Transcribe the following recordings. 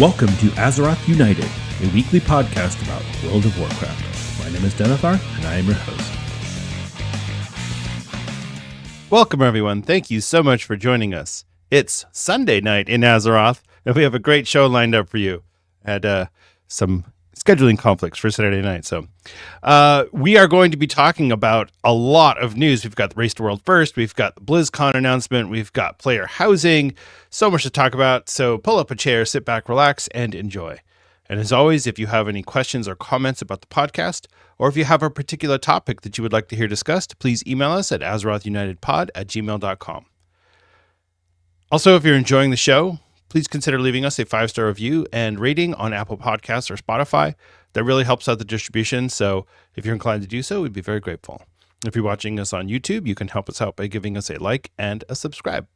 Welcome to Azeroth United, a weekly podcast about World of Warcraft. My name is Denethar, and I am your host. Welcome, everyone. Thank you so much for joining us. It's Sunday night in Azeroth, and we have a great show lined up for you. Had some scheduling conflicts for Saturday night, so we are going to be talking about a lot of news. We've got the Race to World First, we've got the BlizzCon announcement, we've got player housing, so much to talk about. So pull up a chair, sit back, relax, and enjoy. And as always, if you have any questions or comments about the podcast, or if you have a particular topic that you would like to hear discussed, please email us at azerothunitedpod@gmail.com. Also, if you're enjoying the show, please consider leaving us a 5-star review and rating on Apple Podcasts or Spotify. That really helps out the distribution, so if you're inclined to do so, we'd be very grateful. If you're watching us on YouTube, you can help us out by giving us a like and a subscribe.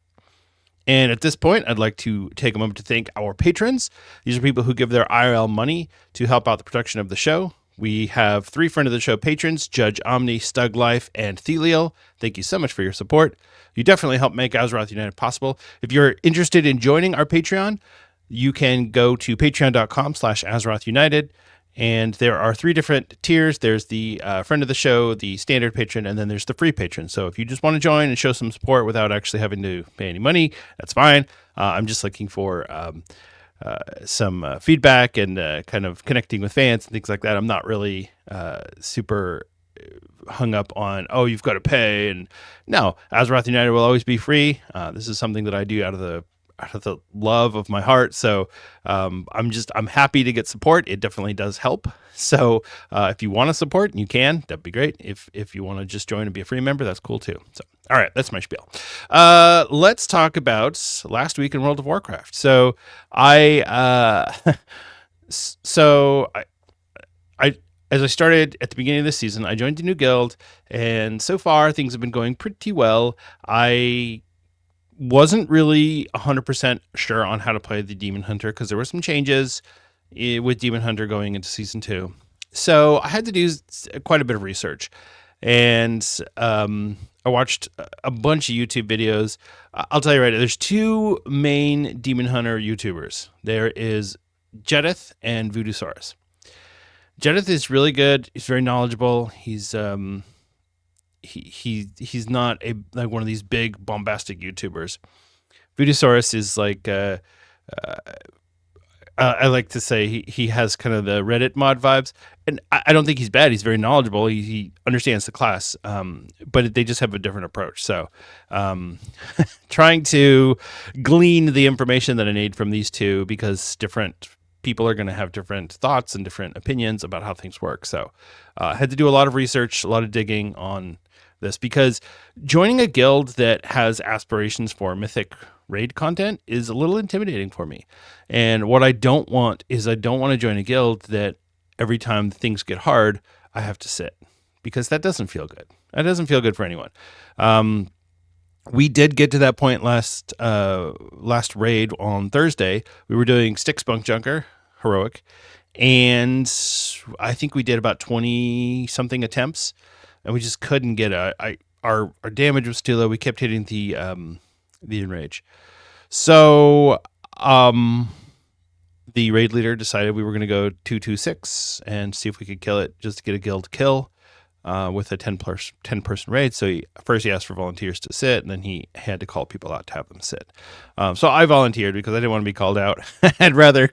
And at this point, I'd like to take a moment to thank our patrons. These are people who give their IRL money to help out the production of the show. We have 3 friend of the show patrons, Judge Omni, Stug Life, and Theliel. Thank you so much for your support. You definitely help make Azeroth United possible. If you're interested in joining our Patreon, you can go to patreon.com/Azeroth United. And there are 3 different tiers. There's the friend of the show, the standard patron, and then there's the free patron. So if you just want to join and show some support without actually having to pay any money, that's fine. I'm just looking for some feedback and kind of connecting with fans and things like that. I'm not really super hung up on, oh, you've got to pay. And no, Azeroth United will always be free. This is something that I do out of the love of my heart. So I'm happy to get support. It definitely does help. So if you want to support, you can, that'd be great. If you want to just join and be a free member, that's cool too. So, all right, that's my spiel. Let's talk about last week in World of Warcraft. So as I started at the beginning of the season, I joined a new guild, and so far things have been going pretty well. I wasn't really 100% sure on how to play the Demon Hunter because there were some changes with Demon Hunter going into Season 2. So I had to do quite a bit of research. And I watched a bunch of YouTube videos. I'll tell you right now, there's 2 main Demon Hunter YouTubers. There is Jedith and Voodoosaurus. Jedith is really good. He's very knowledgeable. He's he's not like one of these big bombastic YouTubers. Voodoosaurus is like I like to say he has kind of the Reddit mod vibes, and I don't think he's bad. He's very knowledgeable. He understands the class, but they just have a different approach. So trying to glean the information that I need from these 2, because different people are going to have different thoughts and different opinions about how things work. So I had to do a lot of research, a lot of digging on this, because joining a guild that has aspirations for mythic raid content is a little intimidating for me. And what I don't want is I don't want to join a guild that every time things get hard, I have to sit, because that doesn't feel good. That doesn't feel good for anyone. We did get to that point last raid on Thursday. We were doing Stick Spunk Junker heroic, and I think we did about 20 something attempts, and we just couldn't get our damage was too low. We kept hitting the enrage. So the raid leader decided we were going to go 226 and see if we could kill it, just to get a guild kill with a 10-person raid. So first he asked for volunteers to sit, and then he had to call people out to have them sit. So I volunteered because I didn't want to be called out. I'd rather,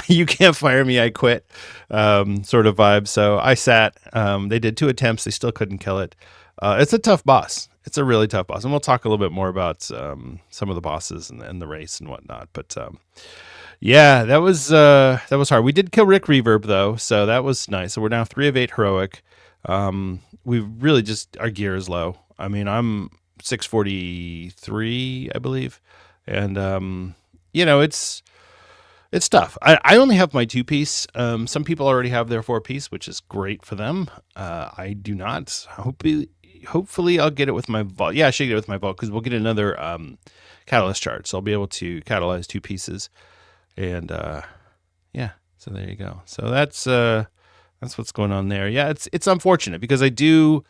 you can't fire me, I quit sort of vibe. So I sat. They did 2 attempts. They still couldn't kill it. It's a tough boss. It's a really tough boss. And we'll talk a little bit more about some of the bosses and the race and whatnot. But yeah, that was hard. We did kill Rick Reverb, though, so that was nice. So we're now 3 of 8 heroic. We really just, our gear is low. I mean, I'm 643, I believe. And, it's tough. I only have my 2-piece. Some people already have their 4-piece, which is great for them. I do not. Hopefully I'll get it with my vault. Yeah, I should get it with my vault, because we'll get another catalyst chart. So I'll be able to catalyze 2 pieces. And, yeah, so there you go. So that's what's going on there. Yeah, it's unfortunate, because I do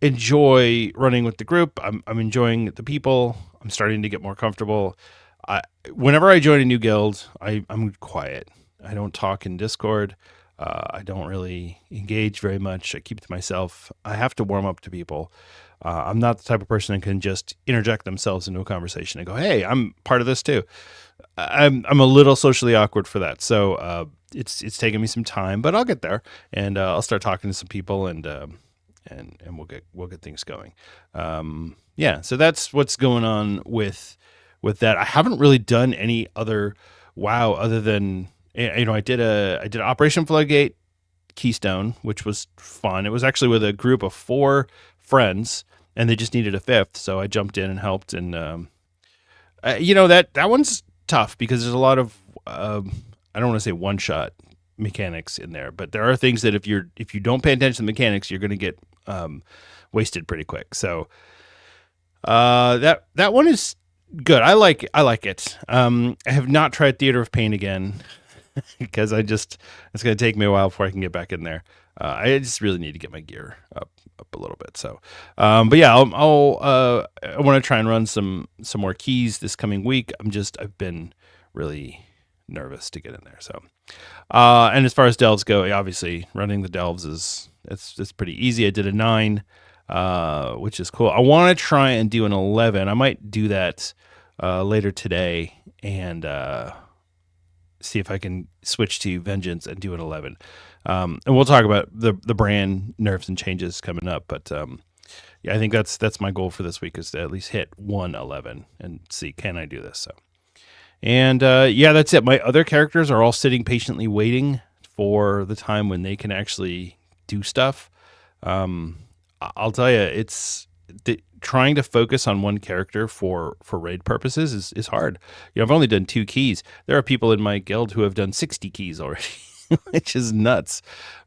enjoy running with the group. I'm enjoying the people. I'm starting to get more comfortable. whenever I join a new guild, I'm quiet. I don't talk in Discord. I don't really engage very much. I keep to myself. I have to warm up to people. I'm not the type of person that can just interject themselves into a conversation and go, "Hey, I'm part of this too." I'm a little socially awkward for that. So it's taken me some time, but I'll get there, and I'll start talking to some people, and we'll get things going. So that's what's going on with that. I haven't really done any other WoW other than, I did Operation Floodgate Keystone, which was fun. It was actually with a group of 4 friends, and they just needed a 5th, so I jumped in and helped. And that one's tough because there's a lot of I don't want to say one shot mechanics in there, but there are things that if you don't pay attention to the mechanics, you're going to get wasted pretty quick. So that one is good. I like it. I have not tried Theater of Pain again because it's going to take me a while before I can get back in there. I just really need to get my gear up a little bit. So, but yeah, I want to try and run some more keys this coming week. I've been really nervous to get in there. So, and as far as delves go, obviously running the delves it's pretty easy. I did a 9, which is cool. I want to try and do an 11. I might do that later today and see if I can switch to Vengeance and do an 11. And we'll talk about the brand nerfs and changes coming up. But I think that's my goal for this week, is to at least hit 111 and see, can I do this? So, and that's it. My other characters are all sitting patiently waiting for the time when they can actually do stuff. I'll tell you, trying to focus on one character for raid purposes is hard. I've only done 2 keys. There are people in my guild who have done 60 keys already, which is nuts.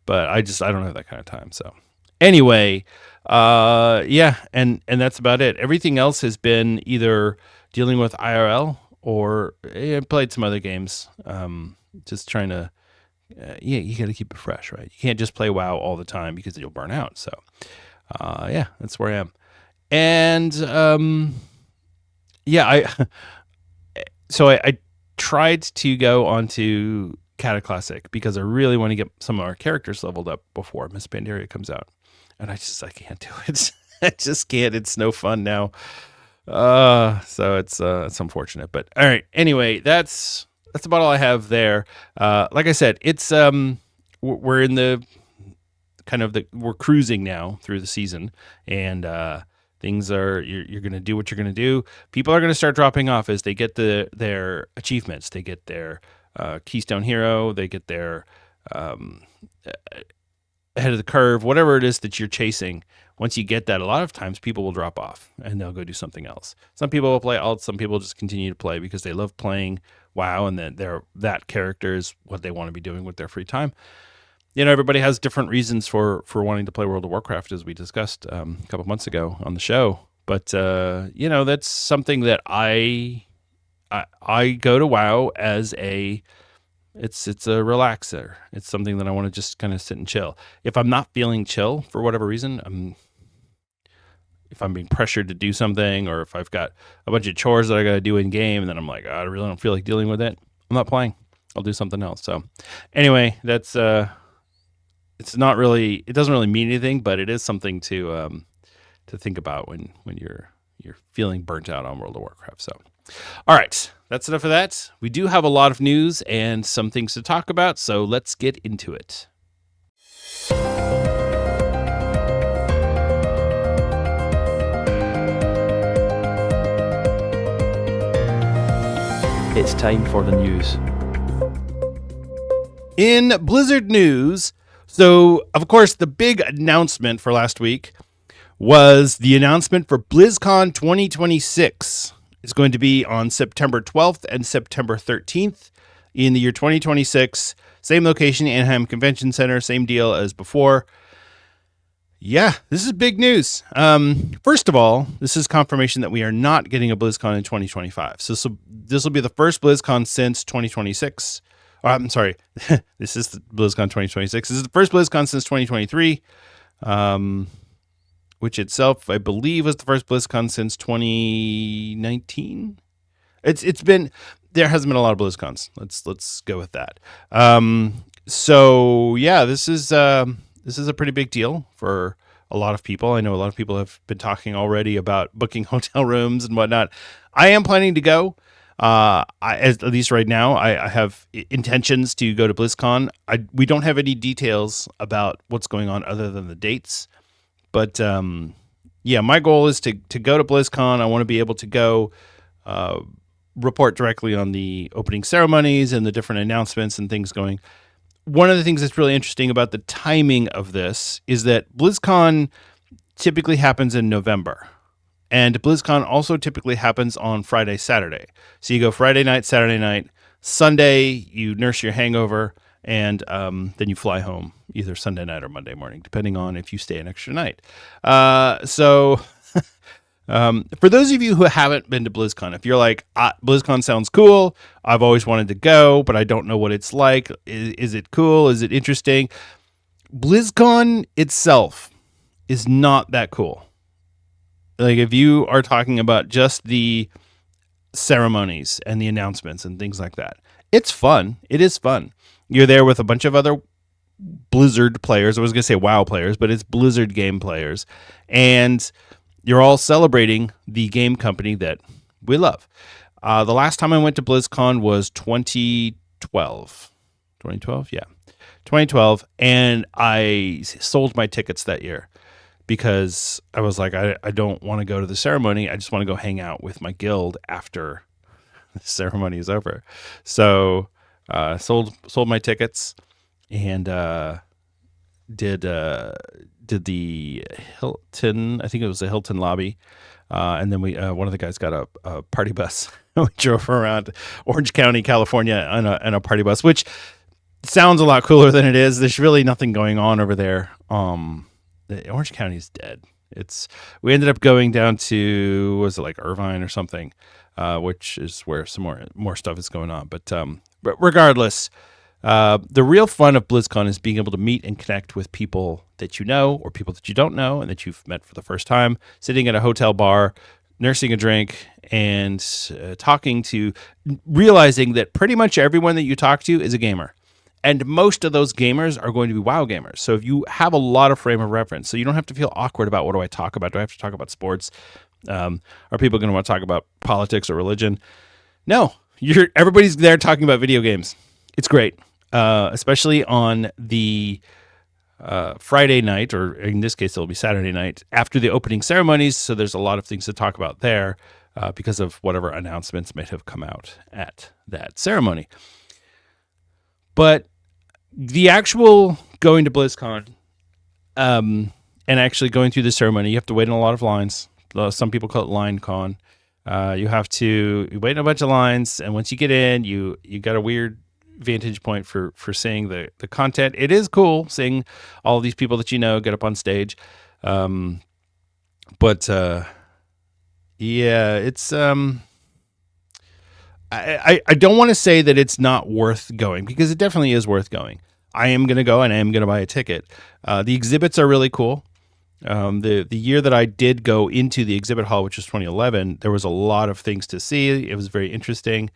But I don't have that kind of time. So anyway, and that's about it. Everything else has been either dealing with IRL or I played some other games. Just trying to, you got to keep it fresh, right? You can't just play WoW all the time because you'll burn out. So that's where I am. And I tried to go onto Cataclysm because I really want to get some of our characters leveled up before Miss Pandaria comes out, and I can't do it. I just can't. It's no fun now. So it's unfortunate, but all right. Anyway, that's about all I have there. Like I said, it's we're in the kind of we're cruising now through the season, and things are, you're going to do what you're going to do. People are going to start dropping off as they get their achievements. They get their Keystone Hero. They get their ahead of the curve, whatever it is that you're chasing. Once you get that, a lot of times people will drop off and they'll go do something else. Some people will play alts. Some people just continue to play because they love playing WoW, and that character is what they want to be doing with their free time. Everybody has different reasons for wanting to play World of Warcraft, as we discussed a couple months ago on the show. But that's something that I go to WoW as it's a relaxer. It's something that I want to just kind of sit and chill. If I'm not feeling chill for whatever reason, if I'm being pressured to do something, or if I've got a bunch of chores that I got to do in game, and then I'm like, I really don't feel like dealing with it, I'm not playing. I'll do something else. So anyway, that's it doesn't really mean anything, but it is something to think about when you're feeling burnt out on World of Warcraft. So, all right, that's enough of that. We do have a lot of news and some things to talk about, so let's get into it. It's time for the news. In Blizzard news, so of course the big announcement for last week was the announcement for BlizzCon 2026. It's going to be on September 12th and September 13th in the year 2026. Same location, Anaheim Convention Center, same deal as before. Yeah, this is big news. First of all, this is confirmation that we are not getting a BlizzCon in 2025. So this will be the first BlizzCon since 2026. I'm sorry, this is the BlizzCon 2026. This is the first BlizzCon since 2023, which itself, I believe, was the first BlizzCon since 2019. It's been, there hasn't been a lot of BlizzCons. Let's go with that. So yeah, this is a pretty big deal for a lot of people. I know a lot of people have been talking already about booking hotel rooms and whatnot. I am planning to go. At least right now, I have intentions to go to BlizzCon. We don't have any details about what's going on other than the dates. But yeah, my goal is to go to BlizzCon. I want to be able to go report directly on the opening ceremonies and the different announcements and things going. One of the things that's really interesting about the timing of this is that BlizzCon typically happens in November. And BlizzCon also typically happens on Friday, Saturday. So you go Friday night, Saturday night, Sunday, you nurse your hangover, and then you fly home either Sunday night or Monday morning, depending on if you stay an extra night. So for those of you who haven't been to BlizzCon, if you're like, BlizzCon sounds cool, I've always wanted to go, but I don't know what it's like. Is it cool? Is it interesting? BlizzCon itself is not that cool. Like, if you are talking about just the ceremonies and the announcements and things like that, it's fun. It is fun. You're there with a bunch of other Blizzard players. I was going to say WoW players, but it's Blizzard game players. And you're all celebrating the game company that we love. The last time I went to BlizzCon was 2012. 2012? Yeah. 2012. And I sold my tickets that year because I was like, I don't want to go to the ceremony. I just want to go hang out with my guild after the ceremony is over. So sold my tickets and did the Hilton, I think it was the Hilton lobby. And then one of the guys got a party bus. We drove around Orange County, California on a party bus, which sounds a lot cooler than it is. There's really nothing going on over there. Orange County is dead. We ended up going down to, was it like Irvine or something, which is where some more stuff is going on. But regardless, the real fun of BlizzCon is being able to meet and connect with people that you know or people that you don't know and that you've met for the first time, sitting at a hotel bar, nursing a drink, and realizing that pretty much everyone that you talk to is a gamer. And most of those gamers are going to be WoW gamers. So if you have a lot of frame of reference, so you don't have to feel awkward about what do I talk about? Do I have to talk about sports? Are people going to want to talk about politics or religion? No, everybody's there talking about video games. It's great. Especially on the Friday night, or in this case, it'll be Saturday night, after the opening ceremonies. So there's a lot of things to talk about there because of whatever announcements might have come out at that ceremony. But the actual going to BlizzCon and actually going through the ceremony, you have to wait in a lot of lines. Some people call it line con. You wait in a bunch of lines, and once you get in, you got a weird vantage point for seeing the content. It is cool seeing all of these people that you know get up on stage. But yeah, it's I don't want to say that it's not worth going, because it definitely is worth going. I am going to go and I am going to buy a ticket. The exhibits are really cool. The year that I did go into the exhibit hall, which was 2011, there was a lot of things to see. It was very interesting.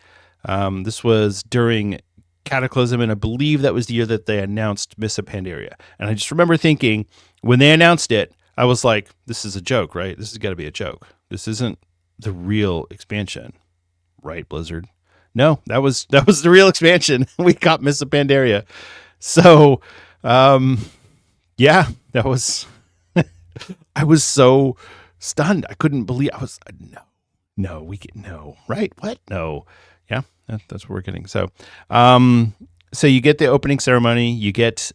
This was during Cataclysm, and I believe that was the year that they announced Miss Pandaria. And I just remember thinking, when they announced it, I was like, this is a joke, right? This has got to be a joke. This isn't the real expansion, right, Blizzard? No, that was the real expansion. We got Miss Pandaria. So, yeah, that was, I was so stunned. I couldn't believe, right? What? No. Yeah, that's what we're getting. So, so you get the opening ceremony, you get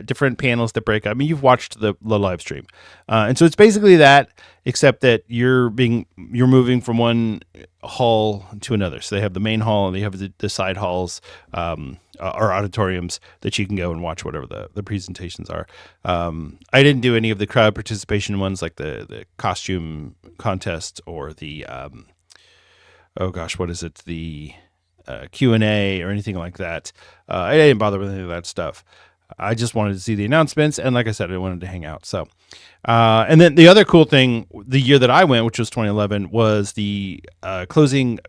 different panels that break up. I mean, you've watched the live stream, and so it's basically that, except that you're moving from one hall to another. So they have the main hall and they have the side halls or auditoriums that you can go and watch whatever the presentations are. I didn't do any of the crowd participation ones, like the costume contest or the the Q&A or anything like that. I didn't bother with any of that stuff. I just wanted to see the announcements, and like I said, I wanted to hang out. So, and then the other cool thing, the year that I went, which was 2011, was the closing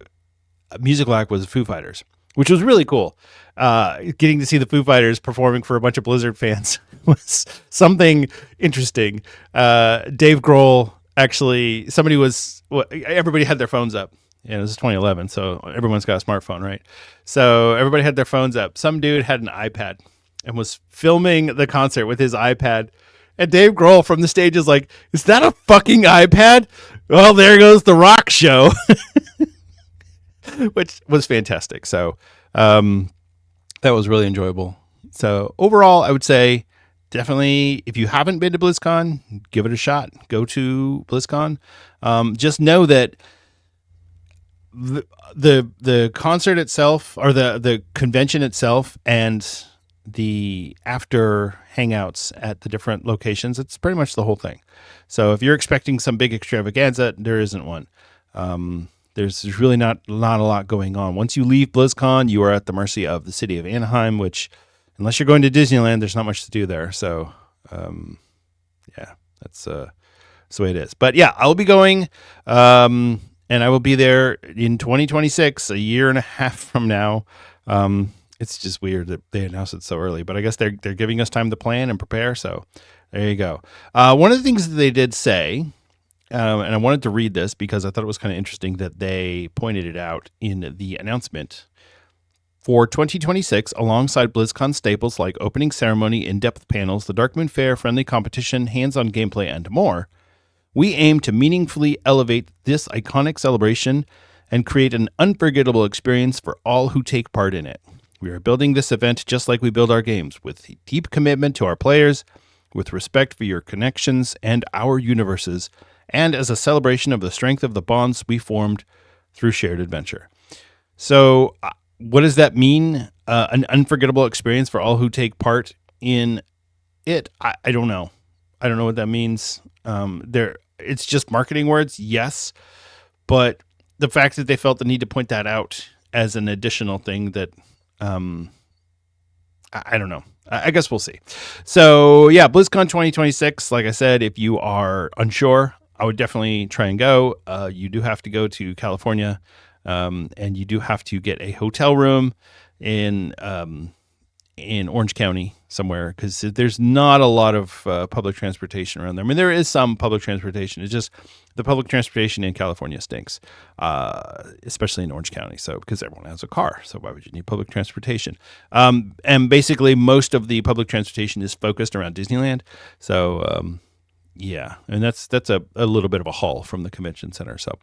musical act was Foo Fighters, which was really cool. Getting to see the Foo Fighters performing for a bunch of Blizzard fans was something interesting. Dave Grohl, actually, everybody had their phones up. Yeah, this is 2011, so everyone's got a smartphone, right? So everybody had their phones up. Some dude had an iPad and was filming the concert with his iPad. And Dave Grohl from the stage is like, "Is that a fucking iPad? Well, there goes the rock show," which was fantastic. So that was really enjoyable. So overall, I would say definitely, if you haven't been to BlizzCon, give it a shot. Go to BlizzCon. Just know that the concert itself, or the convention itself, and the after hangouts at the different locations, it's pretty much the whole thing. So if you're expecting some big extravaganza, there isn't one. There's really not a lot going on. Once you leave BlizzCon, you are at the mercy of the city of Anaheim, which, unless you're going to Disneyland, there's not much to do there. So yeah, that's the way it is. But yeah, I'll be going. And I will be there in 2026, a year and a half from now. It's just weird that they announced it so early, but I guess they're giving us time to plan and prepare. So there you go. One of the things that they did say, and I wanted to read this because I thought it was kind of interesting that they pointed it out in the announcement. For 2026, alongside BlizzCon staples like opening ceremony, in-depth panels, the Darkmoon Fair, friendly competition, hands-on gameplay, and more, we aim to meaningfully elevate this iconic celebration and create an unforgettable experience for all who take part in it. We are building this event just like we build our games, with deep commitment to our players, with respect for your connections and our universes, and as a celebration of the strength of the bonds we formed through shared adventure. So what does that mean? An unforgettable experience for all who take part in it? I don't know. I don't know what that means. It's just marketing words, yes, but the fact that they felt the need to point that out as an additional thing that I don't know. I guess we'll see. So yeah, BlizzCon 2026. Like I said, if you are unsure, I would definitely try and go. You do have to go to California, and you do have to get a hotel room in Orange County somewhere, because there's not a lot of public transportation around there. I mean, there is some public transportation. It's just the public transportation in California stinks, especially in Orange County. So because everyone has a car, so why would you need public transportation? And basically, most of the public transportation is focused around Disneyland. So yeah, and that's a little bit of a haul from the convention center. So.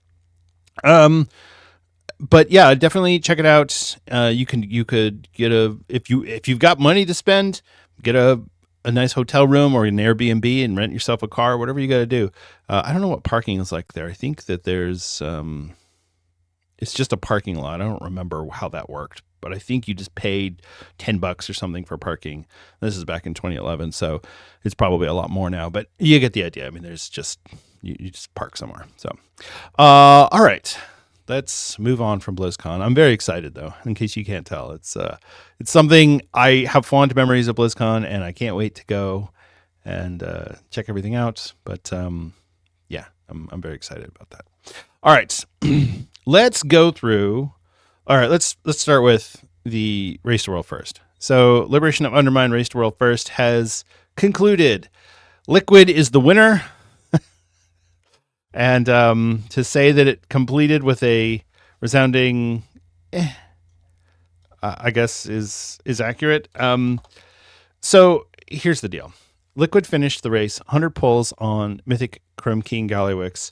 But yeah, definitely check it out. You could get if you've got money to spend, get a nice hotel room or an Airbnb and rent yourself a car, whatever you got to do. I don't know what parking is like there. I think that there's it's just a parking lot. I don't remember how that worked, but I think you just paid $10 or something for parking. This is back in 2011, so it's probably a lot more now, but you get the idea. I mean, there's just you just park somewhere. So all right. Let's move on from BlizzCon. I'm very excited, though, in case you can't tell. It's something I have fond memories of BlizzCon, and I can't wait to go and check everything out. But yeah, I'm very excited about that. All right, let's go through. All right, let's start with the Race to World First. So, Liberation of Undermine Race to World First has concluded. Liquid is the winner. And to say that it completed with a resounding, I guess is accurate. So here's the deal: Liquid finished the race 100 pulls on Mythic Chrome King Gallywix.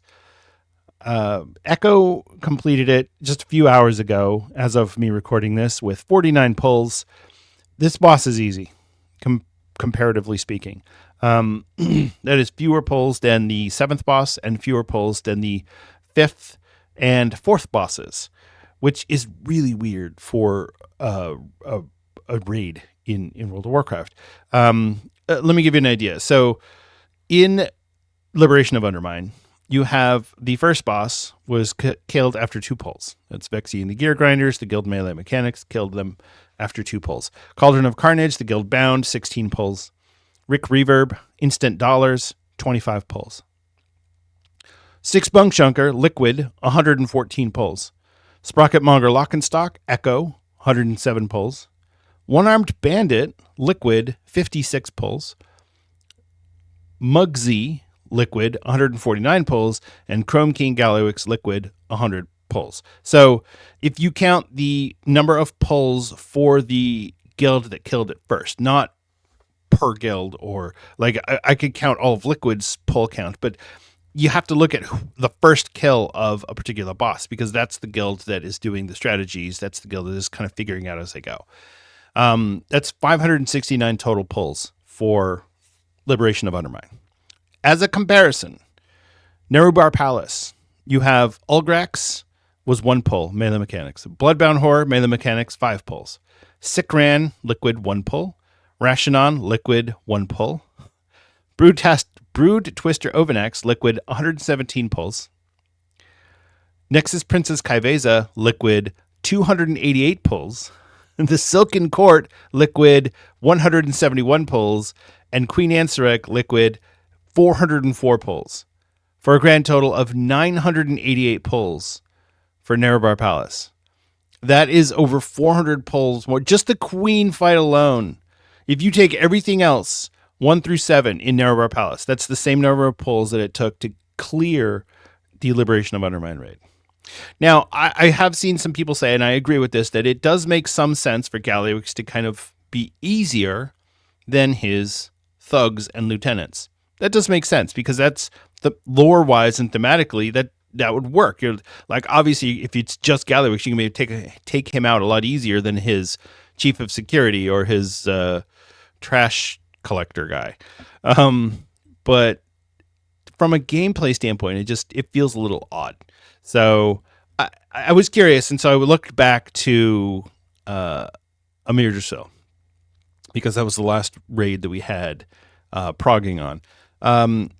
Echo completed it just a few hours ago, as of me recording this, with 49 pulls. This boss is easy, comparatively speaking. That is fewer pulls than the 7th boss and fewer pulls than the 5th and 4th bosses, which is really weird for a raid in World of Warcraft. Let me give you an idea. So in Liberation of Undermine, you have the first boss was killed after 2 pulls. That's Vexy and the Gear Grinders, the guild melee mechanics, killed them after 2 pulls. Cauldron of Carnage, the guild bound, 16 pulls. Rick Reverb, instant dollars, 25 pulls. Six Bunk Chunker, Liquid, 114 pulls. Sprocket Monger Lockenstock, Echo, 107 pulls. One-Armed Bandit, Liquid, 56 pulls. Mugsy, Liquid, 149 pulls. And Chrome King Gallywix, Liquid, 100 pulls. So if you count the number of pulls for the guild that killed it first, not per guild, or like I could count all of Liquid's pull count, but you have to look at the first kill of a particular boss, because that's the guild that is doing the strategies. That's the guild that is kind of figuring out as they go. That's 569 total pulls for Liberation of Undermine. As a comparison, Nerubar Palace, you have Ulgrax was 1 pull, melee mechanics. Bloodbound Horror, melee mechanics, 5 pulls. Sikran, Liquid, 1 pull. Rashanon, Liquid, 1 pull. Brood Twister Overnax, Liquid, 117 pulls. Nexus Princess Kaiveza, Liquid, 288 pulls. The Silken Court, Liquid, 171 pulls. And Queen Ansarek, Liquid, 404 pulls. For a grand total of 988 pulls for Nerubar Palace. That is over 400 pulls more. Just the Queen fight alone. If you take everything else, 1 through 7 in Nerubar Palace, that's the same number of pulls that it took to clear the Liberation of Undermine raid. Now, I have seen some people say, and I agree with this, that it does make some sense for Gallywix to kind of be easier than his thugs and lieutenants. That does make sense, because that's the lore-wise and thematically that would work. You're like, obviously, if it's just Gallywix, you can maybe take him out a lot easier than his chief of security or his trash collector guy. But from a gameplay standpoint, it feels a little odd. So I was curious, and so I looked back to Amir Drasil, because that was the last raid that we had progging on.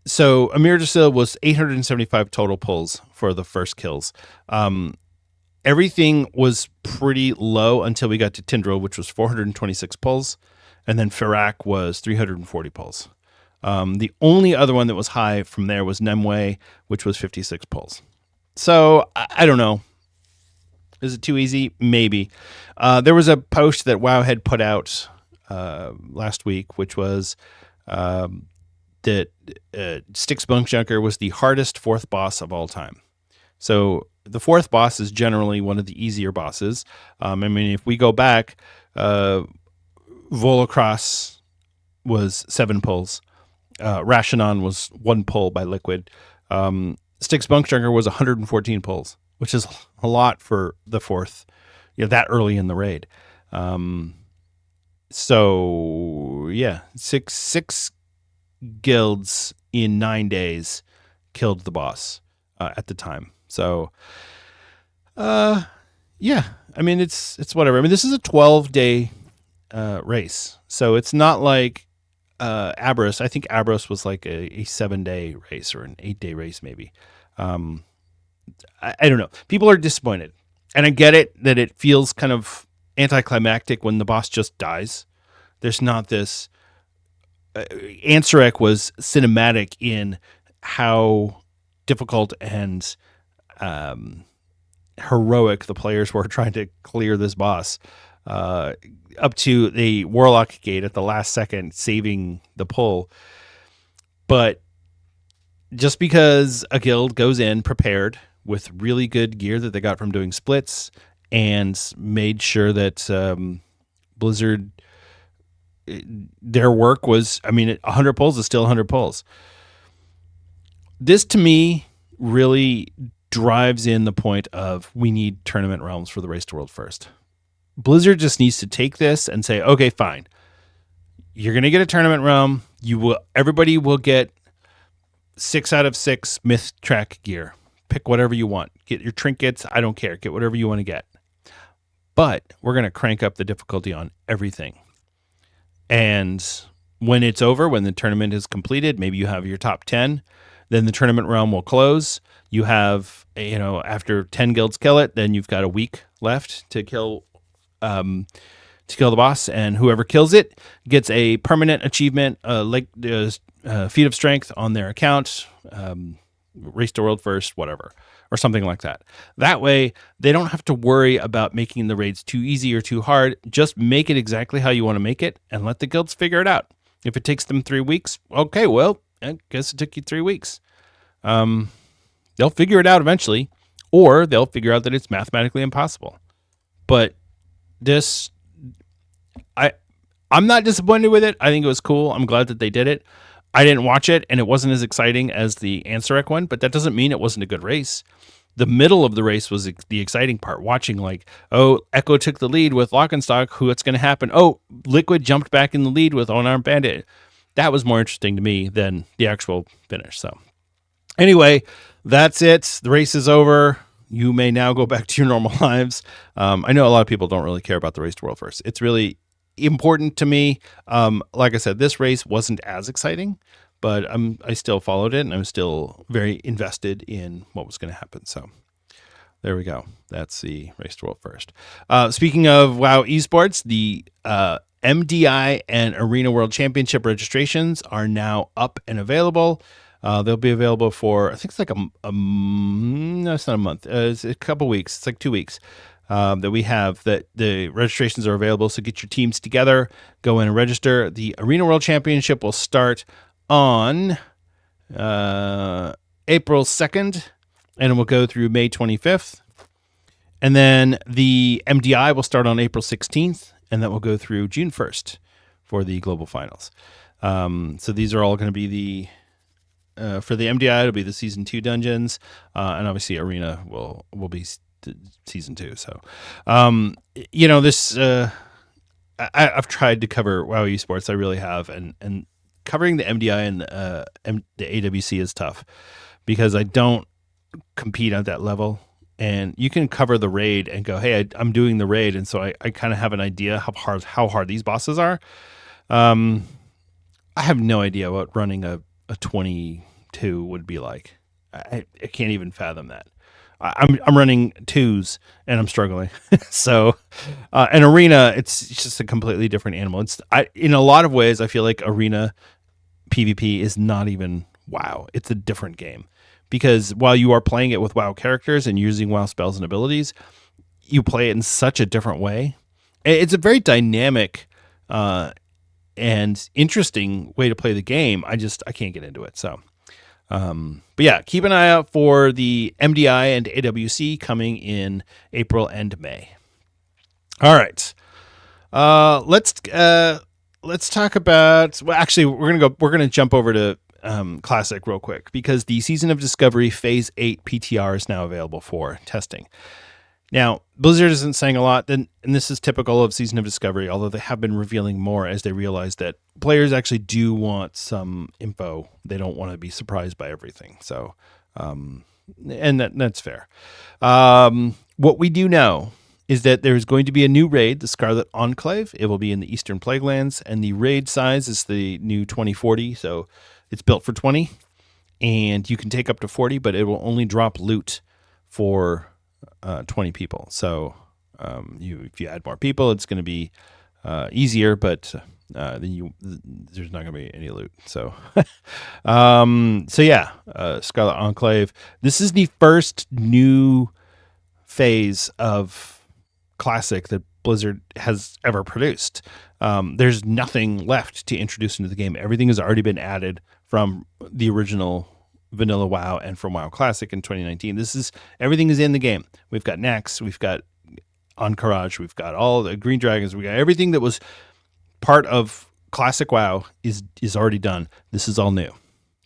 So Amir Drasil was 875 total pulls for the first kills. Everything was pretty low until we got to Tindril, which was 426 pulls. And then Firak was 340 pulls. The only other one that was high from there was Nemwe, which was 56 pulls. So I don't know. Is it too easy? Maybe. There was a post that WoW had put out last week, which was that Styx Bunkjunker was the hardest 4th boss of all time. So the 4th boss is generally one of the easier bosses. I mean, if we go back, Volocross was 7 pulls. Rashanon was 1 pull by Liquid. Styx Bunkjunker was 114 pulls, which is a lot for the 4th, that early in the raid. So yeah, six guilds in 9 days killed the boss at the time. So yeah, I mean, it's whatever. I mean, this is a 12-day race, so it's not like Abros. I think Abros was like a 7-day race or an 8-day race, maybe. I don't know. People are disappointed, and I get it that it feels kind of anticlimactic when the boss just dies. There's not this. Ansarek was cinematic in how difficult and heroic the players were trying to clear this boss, up to the Warlock Gate at the last second, saving the pull. But just because a guild goes in prepared with really good gear that they got from doing splits and made sure that Blizzard, their work was, I mean, 100 pulls is still 100 pulls. This, to me, really drives in the point of we need tournament realms for the Race to World First. Blizzard just needs to take this and say, okay, fine. You're going to get a tournament realm. Everybody will get 6 out of 6 myth track gear. Pick whatever you want. Get your trinkets. I don't care. Get whatever you want to get. But we're going to crank up the difficulty on everything. And when it's over, when the tournament is completed, maybe you have your top 10, then the tournament realm will close. You have, after 10 guilds kill it, then you've got a week left to kill the boss, and whoever kills it gets a permanent achievement, like feat of strength on their account, race to world first, whatever, or something like that. That way, they don't have to worry about making the raids too easy or too hard. Just make it exactly how you want to make it and let the guilds figure it out. If it takes them 3 weeks, okay, well, I guess it took you 3 weeks. They'll figure it out eventually, or they'll figure out that it's mathematically impossible. But this, I'm not disappointed with it. I think it was cool. I'm glad that they did it. I didn't watch it, and it wasn't as exciting as the Ansarek one, but that doesn't mean it wasn't a good race. The middle of the race was the exciting part, watching Echo took the lead with Lockenstock, what's going to happen? Oh, Liquid jumped back in the lead with Unarmed Bandit. That was more interesting to me than the actual finish. So anyway, that's it. The race is over. You may now go back to your normal lives. I know a lot of people don't really care about the race to world first. It's really important to me. Like I said, this race wasn't as exciting, but I still followed it, and I'm still very invested in what was going to happen. So there we go. That's the race to world first. Speaking of WoW esports, the MDI and Arena World Championship registrations are now up and available. They'll be available for, I think it's like no, it's not a month. It's a couple weeks. It's like 2 weeks. That we have, that the registrations are available. So get your teams together, go in and register. The Arena World Championship will start on April 2nd, and it will go through May 25th. And then the MDI will start on April 16th, and that will go through June 1st for the global finals. So these are all going to be for the MDI, it'll be the Season 2 dungeons, and obviously Arena will be Season 2. So, this I've tried to cover WoW esports. I really have, and covering the MDI and the AWC is tough because I don't compete at that level. And you can cover the raid and go, hey, I'm doing the raid, and so I kind of have an idea how hard these bosses are. I have no idea what running a 22 would be like. I can't even fathom that. I'm running 2s and I'm struggling. So, an Arena, it's just a completely different animal. In a lot of ways, I feel like Arena PvP is not even WoW. It's a different game because while you are playing it with WoW characters and using WoW spells and abilities, you play it in such a different way. It's a very dynamic and interesting way to play the game. I can't get into it. So. But yeah, keep an eye out for the MDI and AWC coming in April and May. All right. Let's talk about, well, actually we're going to jump over to, Classic real quick because the Season of Discovery Phase 8 PTR is now available for testing. Now, Blizzard isn't saying a lot, and this is typical of Season of Discovery, although they have been revealing more as they realize that players actually do want some info. They don't want to be surprised by everything. So, and that's fair. What we do know is that there's going to be a new raid, the Scarlet Enclave. It will be in the Eastern Plaguelands, and the raid size is the new 2040, so it's built for 20, and you can take up to 40, but it will only drop loot for 20 people. So if you add more people, it's going to be easier, but then there's not going to be any loot. So yeah, Scarlet Enclave. This is the first new phase of Classic that Blizzard has ever produced. There's nothing left to introduce into the game. Everything has already been added from the original Vanilla WoW and from WoW Classic in 2019. Everything is in the game. We've got Nax, we've got Encourage, we've got all the Green Dragons, we got everything that was part of Classic WoW is already done. This is all new.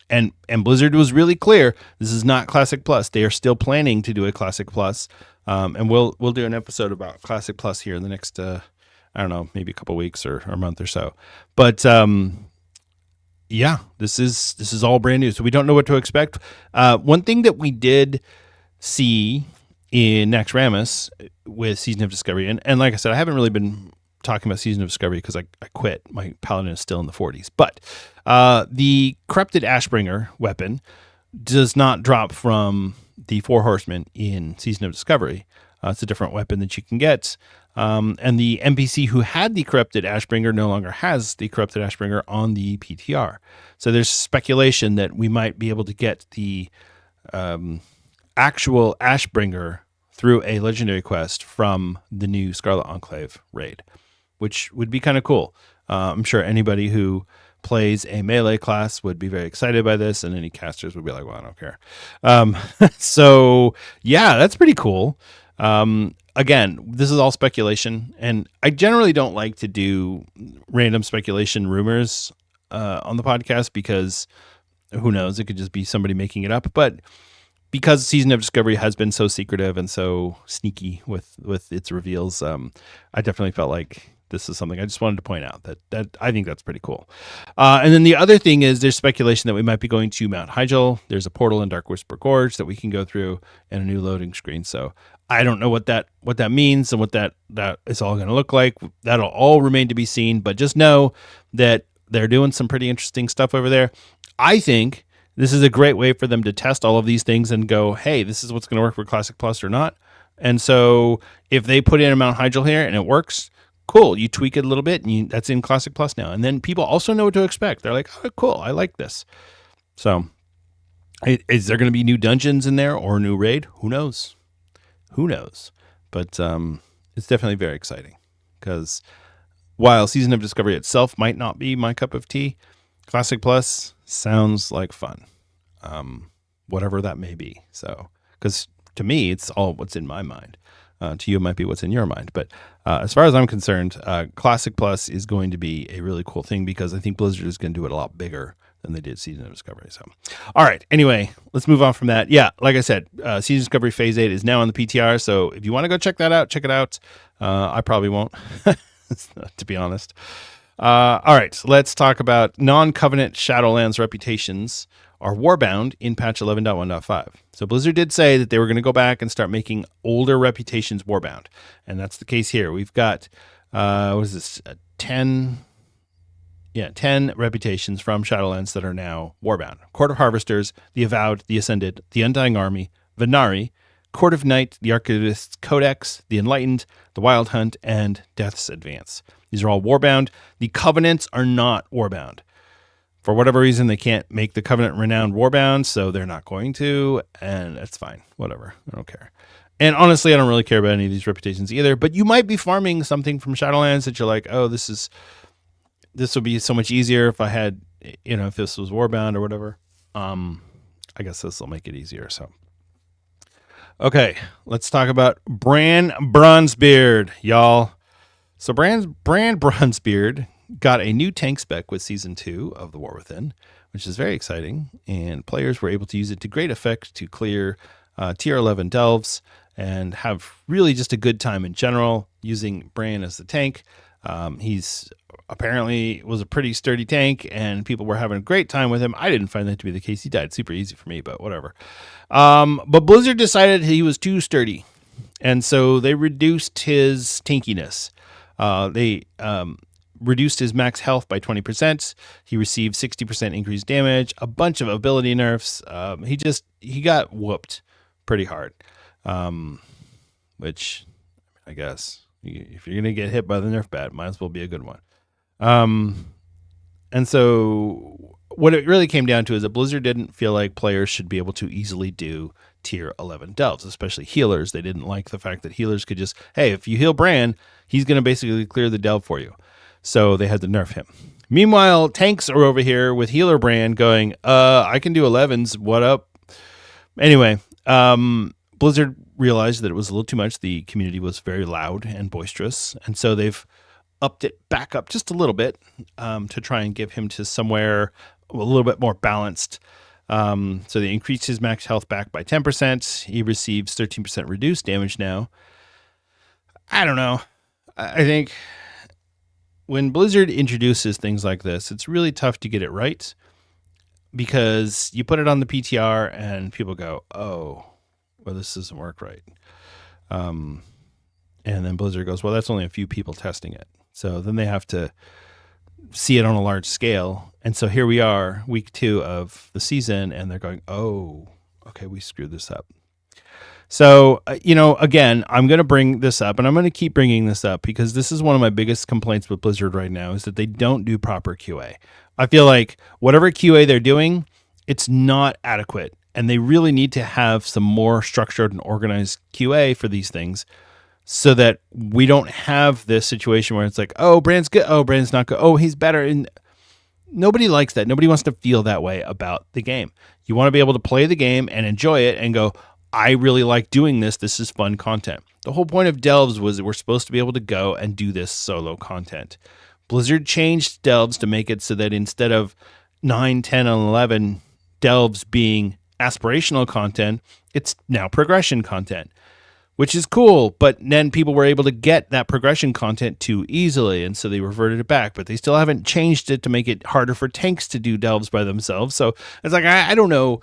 And Blizzard was really clear, this is not Classic Plus. They are still planning to do a Classic Plus. And we'll do an episode about Classic Plus here in the next I don't know, maybe a couple weeks or a month or so. But yeah, this is all brand new, so we don't know what to expect. One thing that we did see in Naxxramas with Season of Discovery, and like I said, I haven't really been talking about Season of Discovery because I quit. My Paladin is still in the 40s. But the Corrupted Ashbringer weapon does not drop from the 4 Horsemen in Season of Discovery. It's a different weapon that you can get. And the NPC who had the Corrupted Ashbringer no longer has the Corrupted Ashbringer on the PTR. So there's speculation that we might be able to get the actual Ashbringer through a legendary quest from the new Scarlet Enclave raid, which would be kind of cool. I'm sure anybody who plays a melee class would be very excited by this, and any casters would be like, well, I don't care. So yeah, that's pretty cool. Again, this is all speculation, and I generally don't like to do random speculation rumors on the podcast because who knows, it could just be somebody making it up. But because Season of Discovery has been so secretive and so sneaky with its reveals, I definitely felt like this is something I just wanted to point out that I think that's pretty cool. And then the other thing is there's speculation that we might be going to Mount Hyjal. There's a portal in Dark Whisper Gorge that we can go through and a new loading screen. So I don't know what that means and what that is all going to look like. That'll all remain to be seen, but just know that they're doing some pretty interesting stuff over there. I think this is a great way for them to test all of these things and go, hey, this is what's going to work for Classic Plus or not. And so if they put in a Mount Hyjal here and it works, cool. You tweak it a little bit and that's in Classic Plus now. And then people also know what to expect. They're like, oh, cool. I like this. So is there going to be new dungeons in there or a new raid? Who knows? But it's definitely very exciting because while Season of Discovery itself might not be my cup of tea, Classic Plus sounds like fun, whatever that may be. So, because to me, it's all what's in my mind. To you, it might be what's in your mind. But as far as I'm concerned, Classic Plus is going to be a really cool thing because I think Blizzard is going to do it a lot bigger than they did Season of Discovery. So, all right. Anyway, let's move on from that. Yeah, like I said, Season of Discovery Phase 8 is now on the PTR. So if you want to go check that out, check it out. I probably won't, to be honest. All right, so let's talk about non-Covenant Shadowlands reputations are warbound in patch 11.1.5. So Blizzard did say that they were going to go back and start making older reputations warbound, and that's the case here. We've got, 10 reputations from Shadowlands that are now warbound. Court of Harvesters, the Avowed, the Ascended, the Undying Army, Venari, Court of Night, the Archivist's Codex, the Enlightened, the Wild Hunt, and Death's Advance. These are all warbound. The Covenants are not warbound. For whatever reason, they can't make the Covenant Renowned warbound, so they're not going to, and that's fine. Whatever. I don't care. And honestly, I don't really care about any of these reputations either, but you might be farming something from Shadowlands that you're like, oh, this would be so much easier if I had, if this was warbound or whatever. I guess this will make it easier, so. Okay, let's talk about Bran Bronzebeard, y'all. So Bran Bronzebeard got a new tank spec with Season 2 of The War Within, which is very exciting, and players were able to use it to great effect to clear Tier 11 delves and have really just a good time in general using Bran as the tank. He's apparently was a pretty sturdy tank, and people were having a great time with him. I didn't find that to be the case. He died super easy for me, but whatever. But Blizzard decided he was too sturdy, and so they reduced his tankiness. They reduced his max health by 20%. He received 60% increased damage, a bunch of ability nerfs. He got whooped pretty hard, which I guess if you're going to get hit by the nerf bat, might as well be a good one. And so what it really came down to is that Blizzard didn't feel like players should be able to easily do tier 11 delves, especially healers. They didn't like the fact that healers could just, hey, if you heal Bran, he's going to basically clear the delve for you. So they had to nerf him. Meanwhile, tanks are over here with healer Bran going, I can do 11s. What up? Anyway, Blizzard realized that it was a little too much. The community was very loud and boisterous. And so they've upped it back up just a little bit to try and give him to somewhere a little bit more balanced. So they increased his max health back by 10%. He receives 13% reduced damage now. I don't know. I think when Blizzard introduces things like this, it's really tough to get it right because you put it on the PTR and people go, oh, well, this doesn't work right. And then Blizzard goes, well, that's only a few people testing it. So then they have to see it on a large scale. And so here we are, week 2 of the season, and they're going, oh, okay, we screwed this up. So, again, I'm going to bring this up, and I'm going to keep bringing this up because this is one of my biggest complaints with Blizzard right now is that they don't do proper QA. I feel like whatever QA they're doing, it's not adequate. And they really need to have some more structured and organized QA for these things so that we don't have this situation where it's like, oh, Brand's good. Oh, Brand's not good. Oh, he's better. And nobody likes that. Nobody wants to feel that way about the game. You want to be able to play the game and enjoy it and go, I really like doing this. This is fun content. The whole point of Delves was that we're supposed to be able to go and do this solo content. Blizzard changed Delves to make it so that instead of 9, 10, and 11 Delves being aspirational content, it's now progression content, which is cool. But then people were able to get that progression content too easily, and so they reverted it back. But they still haven't changed it to make it harder for tanks to do Delves by themselves. So it's like, I don't know.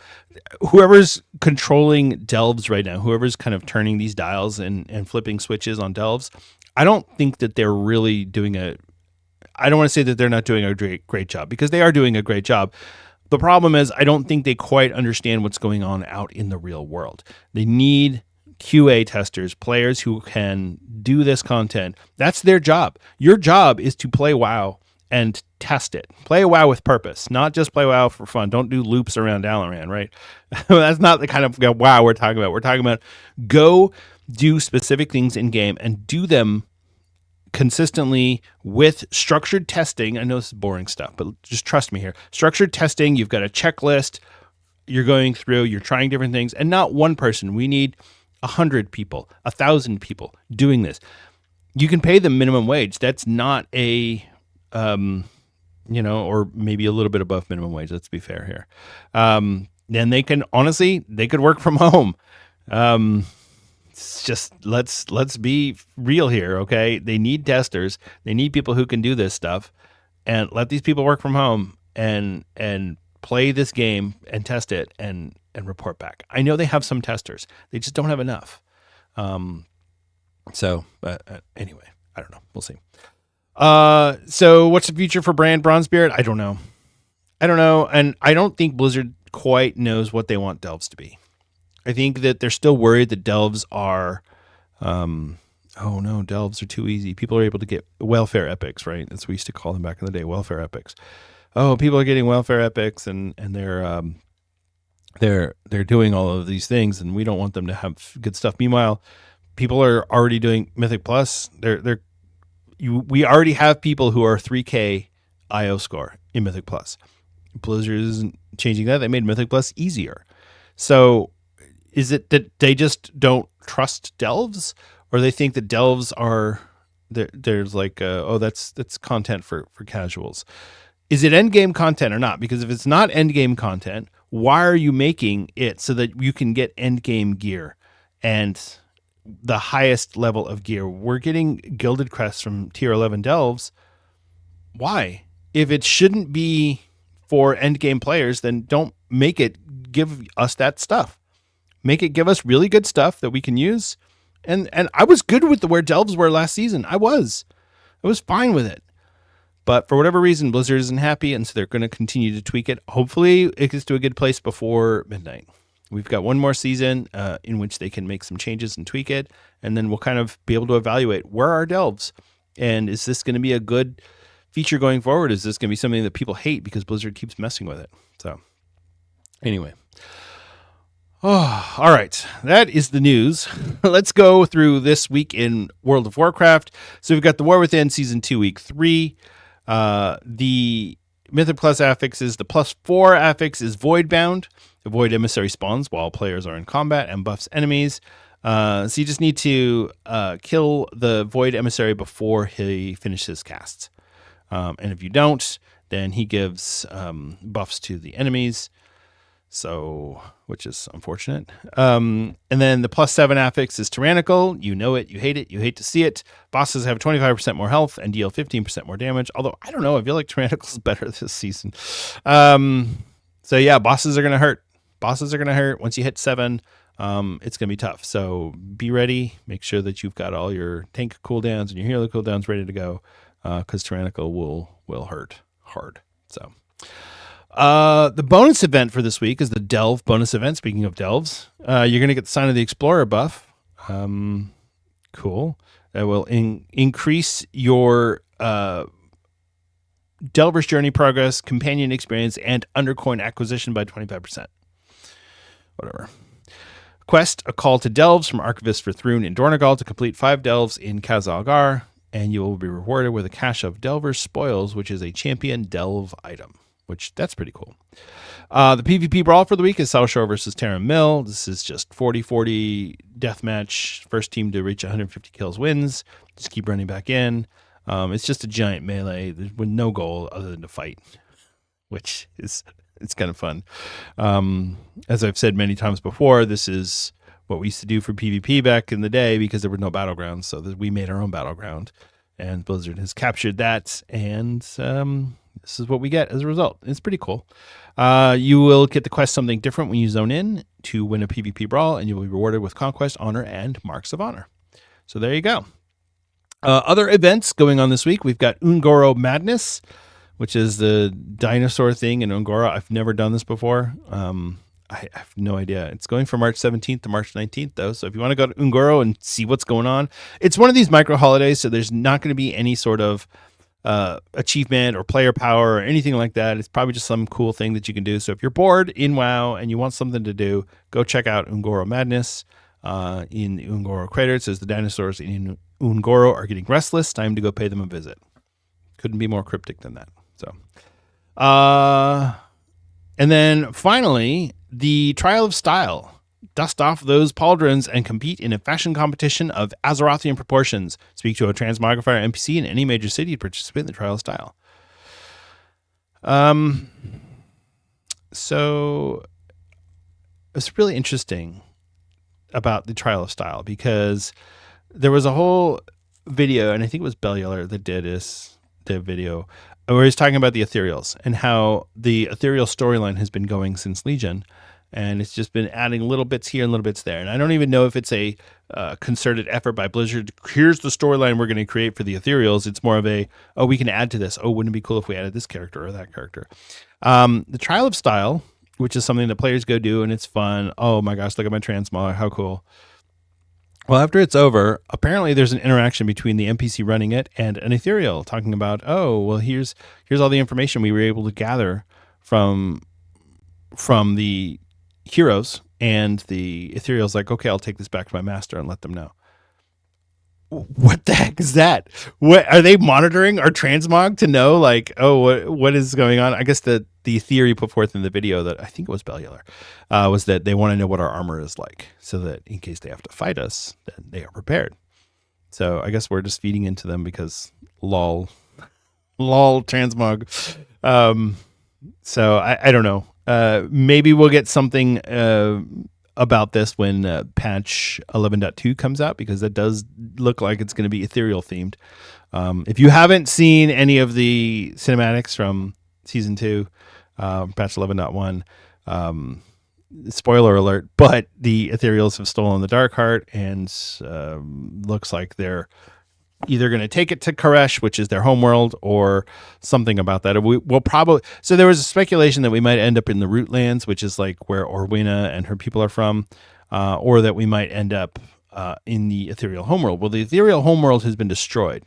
Whoever's controlling Delves right now, whoever's kind of turning these dials and flipping switches on Delves, I don't think that they're really doing I don't want to say that they're not doing a great job, because they are doing a great job. The problem is I don't think they quite understand what's going on out in the real world. They need QA testers, players who can do this content. That's their job. Your job is to play WoW and test it. Play WoW with purpose, not just play WoW for fun. Don't do loops around Dalaran, right? That's not the kind of WoW we're talking about. We're talking about go do specific things in game and do them consistently with structured testing. I know this is boring stuff, but just trust me here. Structured testing, you've got a checklist you're going through, you're trying different things, and not one person. We need 100 people, 1,000 people doing this. You can pay them minimum wage. That's not or maybe a little bit above minimum wage. Let's be fair here. Then they could work from home. It's just let's be real here, okay? They need testers. They need people who can do this stuff, and let these people work from home and play this game and test it and report back. I know they have some testers. They just don't have enough. Anyway, I don't know. We'll see. So what's the future for Brand Bronzebeard? I don't know. And I don't think Blizzard quite knows what they want Delves to be. I think that they're still worried that Delves are, Delves are too easy. People are able to get welfare epics, right? That's what we used to call them back in the day, welfare epics. Oh, people are getting welfare epics and they're doing all of these things, and we don't want them to have good stuff. Meanwhile, people are already doing Mythic Plus. We already have people who are 3K IO score in Mythic Plus. Blizzard isn't changing that. They made Mythic Plus easier. So is it that they just don't trust Delves, or they think that Delves are there's like that's content for casuals? Is it endgame content or not? Because if it's not endgame content, why are you making it so that you can get endgame gear and the highest level of gear? We're getting Gilded Crests from tier 11 Delves. Why? If it shouldn't be for endgame players, then don't make it give us that stuff. Make it give us really good stuff that we can use. And I was good with where Delves were last season. I was fine with it. But for whatever reason, Blizzard isn't happy, and so they're going to continue to tweak it. Hopefully, it gets to a good place before midnight. We've got one more season in which they can make some changes and tweak it, and then we'll kind of be able to evaluate where are Delves, and is this going to be a good feature going forward? Is this going to be something that people hate because Blizzard keeps messing with it? So, anyway. Oh, all right. That is the news. Let's go through this week in World of Warcraft. So we've got the War Within Season 2, Week 3. The Mythic Plus affix is the +4 affix is Voidbound. The Void Emissary spawns while players are in combat and buffs enemies. So you just need to kill the Void Emissary before he finishes casts. And if you don't, then he gives buffs to the enemies. So, which is unfortunate. And then the +7 affix is Tyrannical. You know it, you hate it, you hate to see it. Bosses have 25% more health and deal 15% more damage. Although, I don't know, I feel like Tyrannical is better this season. So yeah, bosses are going to hurt. Bosses are going to hurt. Once you hit 7, it's going to be tough. So be ready. Make sure that you've got all your tank cooldowns and your hero cooldowns ready to go, because Tyrannical will hurt hard. So... the bonus event for this week is the Delve bonus event. Speaking of Delves, you're going to get the Sign of the Explorer buff. Cool. That will increase your Delver's Journey progress, companion experience, and undercoin acquisition by 25%. whatever. Quest, a call to delves from Archivist for Thrune in Dornogal to complete 5 delves in Khazalgar, and you will be rewarded with a cache of Delver's Spoils, which is a champion delve item, which that's pretty cool. The PvP brawl for the week is South Shore versus Terran Mill. This is just 40-40 deathmatch. First team to reach 150 kills wins. Just keep running back in. It's just a giant melee with no goal other than to fight, which is it's kind of fun. As I've said many times before, this is what we used to do for PvP back in the day because there were no battlegrounds. So we made our own battleground, and Blizzard has captured that. And this is what we get as a result. It's pretty cool. You will get the quest Something Different when you zone in to win a PvP brawl, and you'll be rewarded with Conquest, Honor, and Marks of Honor. So there you go. Other events going on this week. We've got Ungoro Madness, which is the dinosaur thing in Ungoro. I've never done this before. I have no idea. It's going from March 17th to March 19th, though. So if you want to go to Ungoro and see what's going on, it's one of these micro holidays. So there's not going to be any sort of achievement or player power or anything like that. It's probably just some cool thing that you can do. So if you're bored in WoW and you want something to do, go check out Ungoro Madness in the Ungoro crater. It says the dinosaurs in Ungoro are getting restless. Time to go pay them a visit. Couldn't be more cryptic than that. So, and then finally, the Trial of Style. Dust off those pauldrons and compete in a fashion competition of Azerothian proportions. Speak to a transmogrifier NPC in any major city to participate in the Trial of Style. So it's really interesting about the Trial of Style because there was a whole video, and I think it was Bellular that did the video, where he's talking about the Ethereals and how the Ethereal storyline has been going since Legion, and it's just been adding little bits here and little bits there. And I don't even know if it's a concerted effort by Blizzard. Here's the storyline we're going to create for the Ethereals. It's more of we can add to this. Oh, wouldn't it be cool if we added this character or that character? The Trial of Style, which is something that players go do, and it's fun. Oh my gosh, look at my transmog. How cool. Well, after it's over, apparently there's an interaction between the NPC running it and an Ethereal talking about, here's all the information we were able to gather from the heroes, and the Ethereal's like, okay, I'll take this back to my master and let them know. What the heck is that? What are they monitoring our transmog to know, like, what is going on? I guess the theory put forth in the video that I think it was Bellular was that they want to know what our armor is like, so that in case they have to fight us, then they are prepared. So I guess we're just feeding into them because lol transmog. So I don't know. Maybe we'll get something about this when patch 11.2 comes out, because that does look like it's going to be ethereal themed. If you haven't seen any of the cinematics from season 2, patch 11.1, spoiler alert, but the Ethereals have stolen the Darkheart, and looks like they're either going to take it to Koresh, which is their homeworld, or something about that. We'll probably. So there was a speculation that we might end up in the Rootlands, which is like where Orwina and her people are from, or that we might end up in the Ethereal homeworld. Well, the Ethereal homeworld has been destroyed,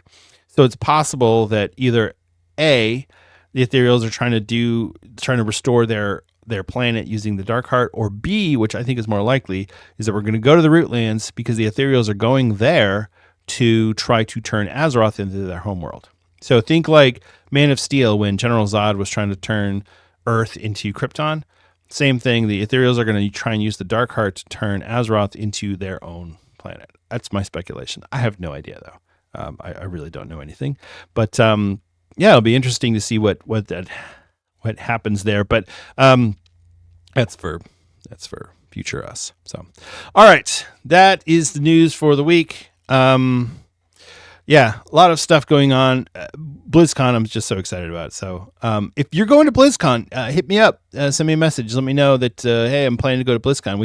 so it's possible that either A, the Ethereals are trying to restore their planet using the Darkheart, or B, which I think is more likely, is that we're going to go to the Rootlands because the Ethereals are going there to try to turn Azeroth into their homeworld. So think like Man of Steel when General Zod was trying to turn Earth into Krypton. Same thing, the Ethereals are going to try and use the Darkheart to turn Azeroth into their own planet. That's my speculation. I have no idea, though. I really don't know anything. But yeah, it'll be interesting to see what happens there. But that's for future us. So, all right, that is the news for the week. Yeah, a lot of stuff going on. BlizzCon, I'm just so excited about it. So if you're going to BlizzCon, hit me up, send me a message. Let me know that, hey, I'm planning to go to BlizzCon.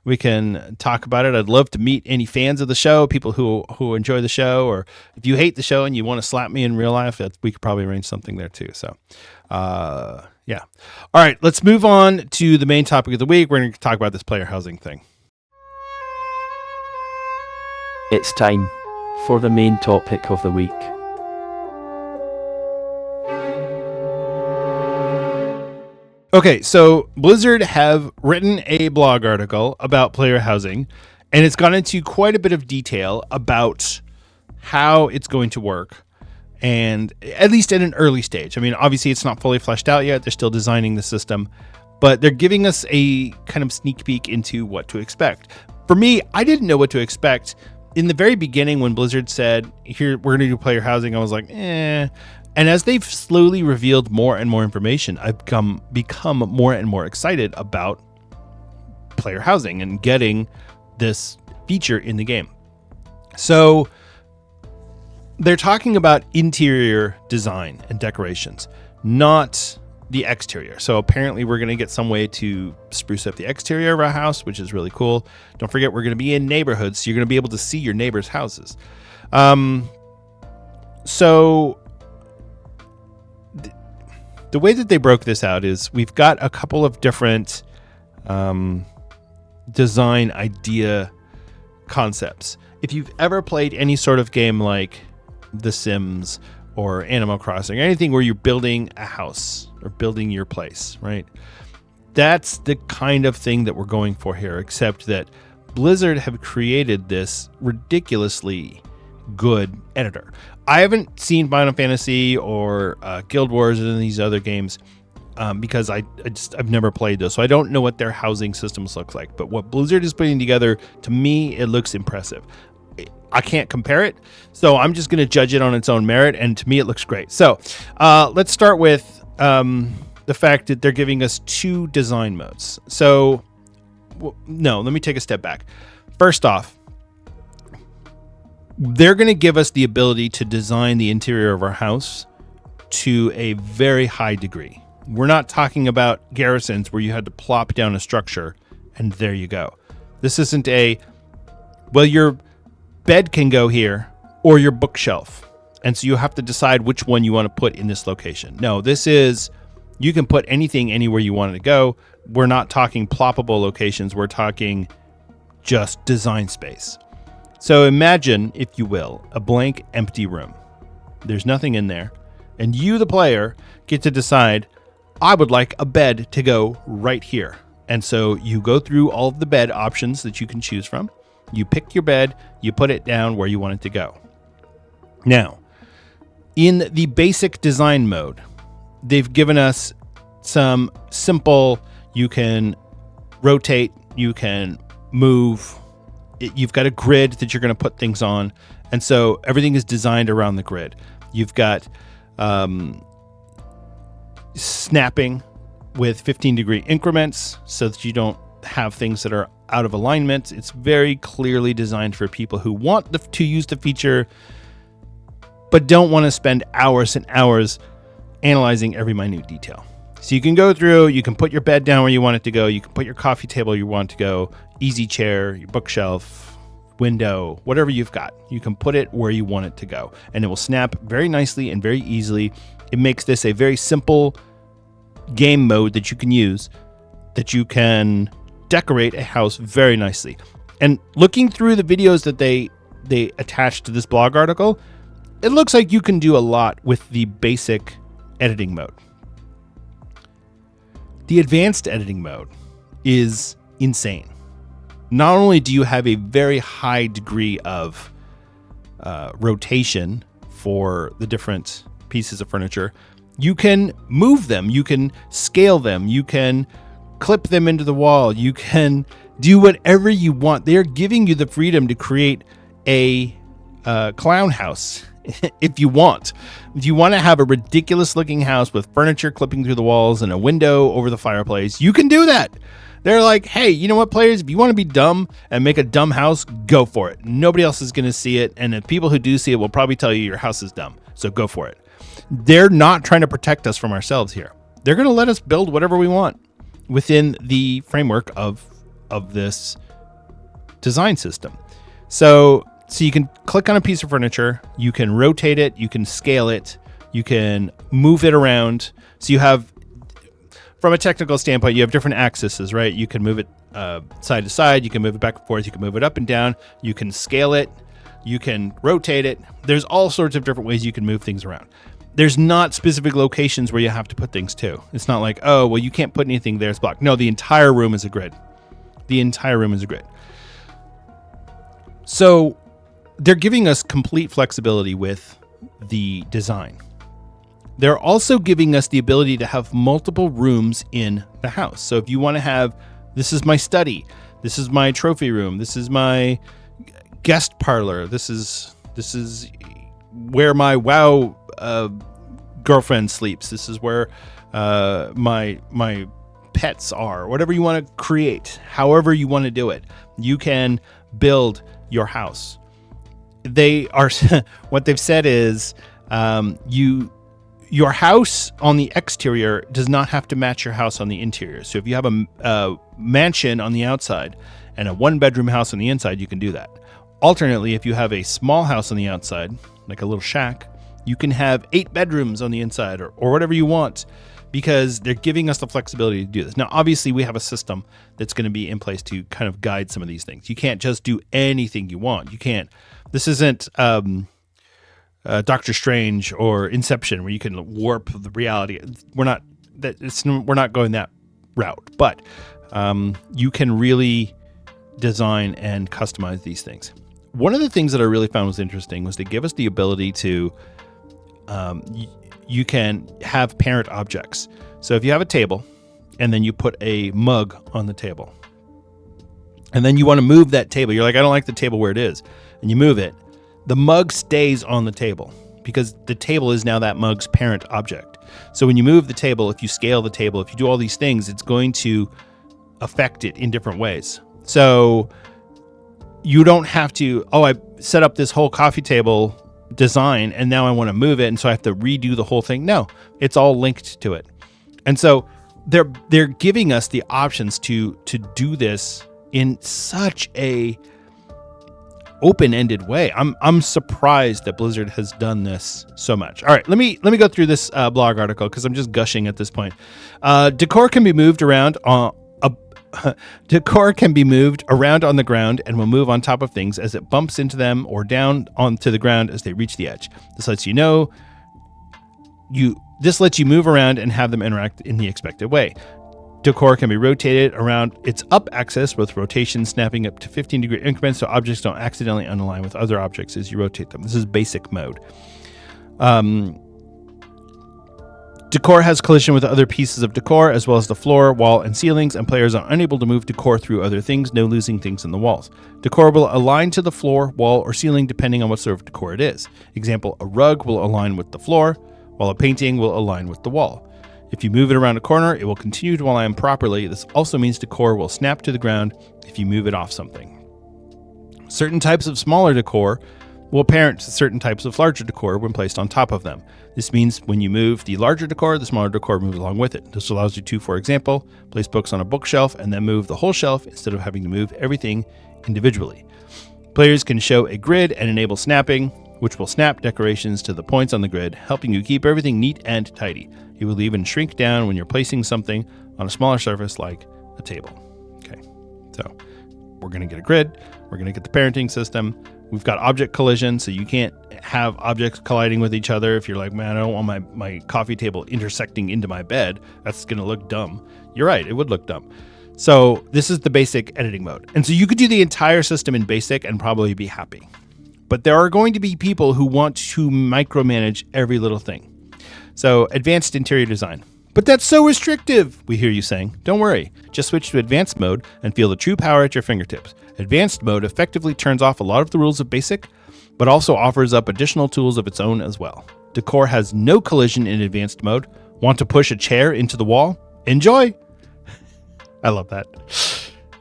We can talk about it. I'd love to meet any fans of the show, people who enjoy the show, or if you hate the show and you want to slap me in real life, we could probably arrange something there too. So, yeah. All right, let's move on to the main topic of the week. We're going to talk about this player housing thing. It's time for the main topic of the week. Okay, so Blizzard have written a blog article about player housing, and it's gone into quite a bit of detail about how it's going to work, and at least at an early stage. I mean, obviously it's not fully fleshed out yet. They're still designing the system, but they're giving us a kind of sneak peek into what to expect. For me, I didn't know what to expect. In the very beginning, when Blizzard said, here, we're going to do player housing, I was like, eh. And as they've slowly revealed more and more information, I've become more and more excited about player housing and getting this feature in the game. So they're talking about interior design and decorations, not the exterior. So apparently we're going to get some way to spruce up the exterior of our house, which is really cool. Don't forget, we're going to be in neighborhoods, so you're going to be able to see your neighbors' houses. So the way that they broke this out is we've got a couple of different design idea concepts. If you've ever played any sort of game like The Sims or Animal Crossing, or anything where you're building a house or building your place, right? That's the kind of thing that we're going for here, except that Blizzard have created this ridiculously good editor. I haven't seen Final Fantasy or Guild Wars and these other games because I've never played those, so I don't know what their housing systems look like. But what Blizzard is putting together, to me, it looks impressive. I can't compare it, so I'm just going to judge it on its own merit, and to me, it looks great. So let's start with the fact that they're giving us 2 design modes. So, no, let me take a step back. First off, they're going to give us the ability to design the interior of our house to a very high degree. We're not talking about garrisons where you had to plop down a structure and there you go. This isn't your bed can go here or your bookshelf, and so you have to decide which one you want to put in this location. No, this is, you can put anything anywhere you want it to go. We're not talking ploppable locations. We're talking just design space. So imagine, if you will, a blank, empty room. There's nothing in there. And you, the player, get to decide, I would like a bed to go right here. And so you go through all of the bed options that you can choose from. You pick your bed, you put it down where you want it to go. Now, in the basic design mode, they've given us some simple, you can rotate, you can move. You've got a grid that you're going to put things on. And so everything is designed around the grid. You've got snapping with 15-degree increments so that you don't have things that are out of alignment. It's very clearly designed for people who want to use the feature but don't want to spend hours and hours analyzing every minute detail. So you can go through, you can put your bed down where you want it to go, you can put your coffee table where you want it to go, easy chair, your bookshelf, window, whatever you've got. You can put it where you want it to go, and it will snap very nicely and very easily. It makes this a very simple game mode that you can use, that you can decorate a house very nicely. And looking through the videos that they attached to this blog article, it looks like you can do a lot with the basic editing mode. The advanced editing mode is insane. Not only do you have a very high degree of rotation for the different pieces of furniture, you can move them, you can scale them, you can clip them into the wall, you can do whatever you want. They're giving you the freedom to create a clown house if you want. If you want to have a ridiculous looking house with furniture clipping through the walls and a window over the fireplace, you can do that. They're like, hey, you know what, players? If you want to be dumb and make a dumb house, go for it. Nobody else is going to see it. And the people who do see it will probably tell you your house is dumb. So go for it. They're not trying to protect us from ourselves here. They're going to let us build whatever we want within the framework of this design system. So you can click on a piece of furniture, you can rotate it, you can scale it, you can move it around. So you have, from a technical standpoint, you have different axes, right? You can move it side to side, you can move it back and forth, you can move it up and down, you can scale it, you can rotate it. There's all sorts of different ways you can move things around. there's not specific locations where you have to put things too. It's not like, oh, well, you can't put anything there. It's blocked. No, the entire room is a grid. The entire room is a grid. So they're giving us complete flexibility with the design. They're also giving us the ability to have multiple rooms in the house. So if you want to have, this is my study, this is my trophy room, this is my guest parlor, this is where my WoW girlfriend sleeps, this is where my pets are, whatever you want to create, however you want to do it, you can build your house. They are what they've said is your house on the exterior does not have to match your house on the interior. So if you have a mansion on the outside and a 1-bedroom house on the inside, you can do that. Alternately, if you have a small house on the outside, like a little shack, you can have 8 bedrooms on the inside or whatever you want, because they're giving us the flexibility to do this. Now, obviously, we have a system that's going to be in place to kind of guide some of these things. You can't just do anything you want. You can't. This isn't Doctor Strange or Inception, where you can warp the reality. We're not going that route, but you can really design and customize these things. One of the things that I really found was interesting was they give us the ability to you can have parent objects. So if you have a table and then you put a mug on the table and then you want to move that table, you're like, I don't like the table where it is, and you move it, the mug stays on the table because the table is now that mug's parent object. So when you move the table, if you scale the table, if you do all these things, it's going to affect it in different ways. So you don't have to, I set up this whole coffee table design and now I want to move it, and so I have to redo the whole thing. No, it's all linked to it. And so they're giving us the options to do this in such a open-ended way. I'm surprised that Blizzard has done this so much. All right, let me go through this blog article because I'm just gushing at this point. Decor can be moved around Decor can be moved around on the ground and will move on top of things as it bumps into them or down onto the ground as they reach the edge. This lets you move around and have them interact in the expected way. Decor can be rotated around its up axis with rotation snapping up to 15-degree increments so objects don't accidentally unalign with other objects as you rotate them. This is basic mode. Decor has collision with other pieces of decor, as well as the floor, wall, and ceilings, and players are unable to move decor through other things, no losing things in the walls. Decor will align to the floor, wall, or ceiling depending on what sort of decor it is. Example, a rug will align with the floor, while a painting will align with the wall. If you move it around a corner, it will continue to align properly. This also means decor will snap to the ground if you move it off something. Certain types of smaller decor will parent to certain types of larger decor when placed on top of them. This means when you move the larger decor, the smaller decor moves along with it. This allows you to, for example, place books on a bookshelf and then move the whole shelf instead of having to move everything individually. Players can show a grid and enable snapping, which will snap decorations to the points on the grid, helping you keep everything neat and tidy. It will even shrink down when you're placing something on a smaller surface like a table. Okay, so we're going to get a grid. We're going to get the parenting system. We've got object collision, so you can't have objects colliding with each other. If you're like, man, I don't want my coffee table intersecting into my bed, that's going to look dumb. You're right, it would look dumb. So this is the basic editing mode. And so you could do the entire system in basic and probably be happy. But there are going to be people who want to micromanage every little thing. So advanced interior design. But that's so restrictive, we hear you saying. Don't worry, just switch to advanced mode and feel the true power at your fingertips. Advanced mode effectively turns off a lot of the rules of basic, but also offers up additional tools of its own as well. Decor has no collision in advanced mode. Want to push a chair into the wall? Enjoy! I love that.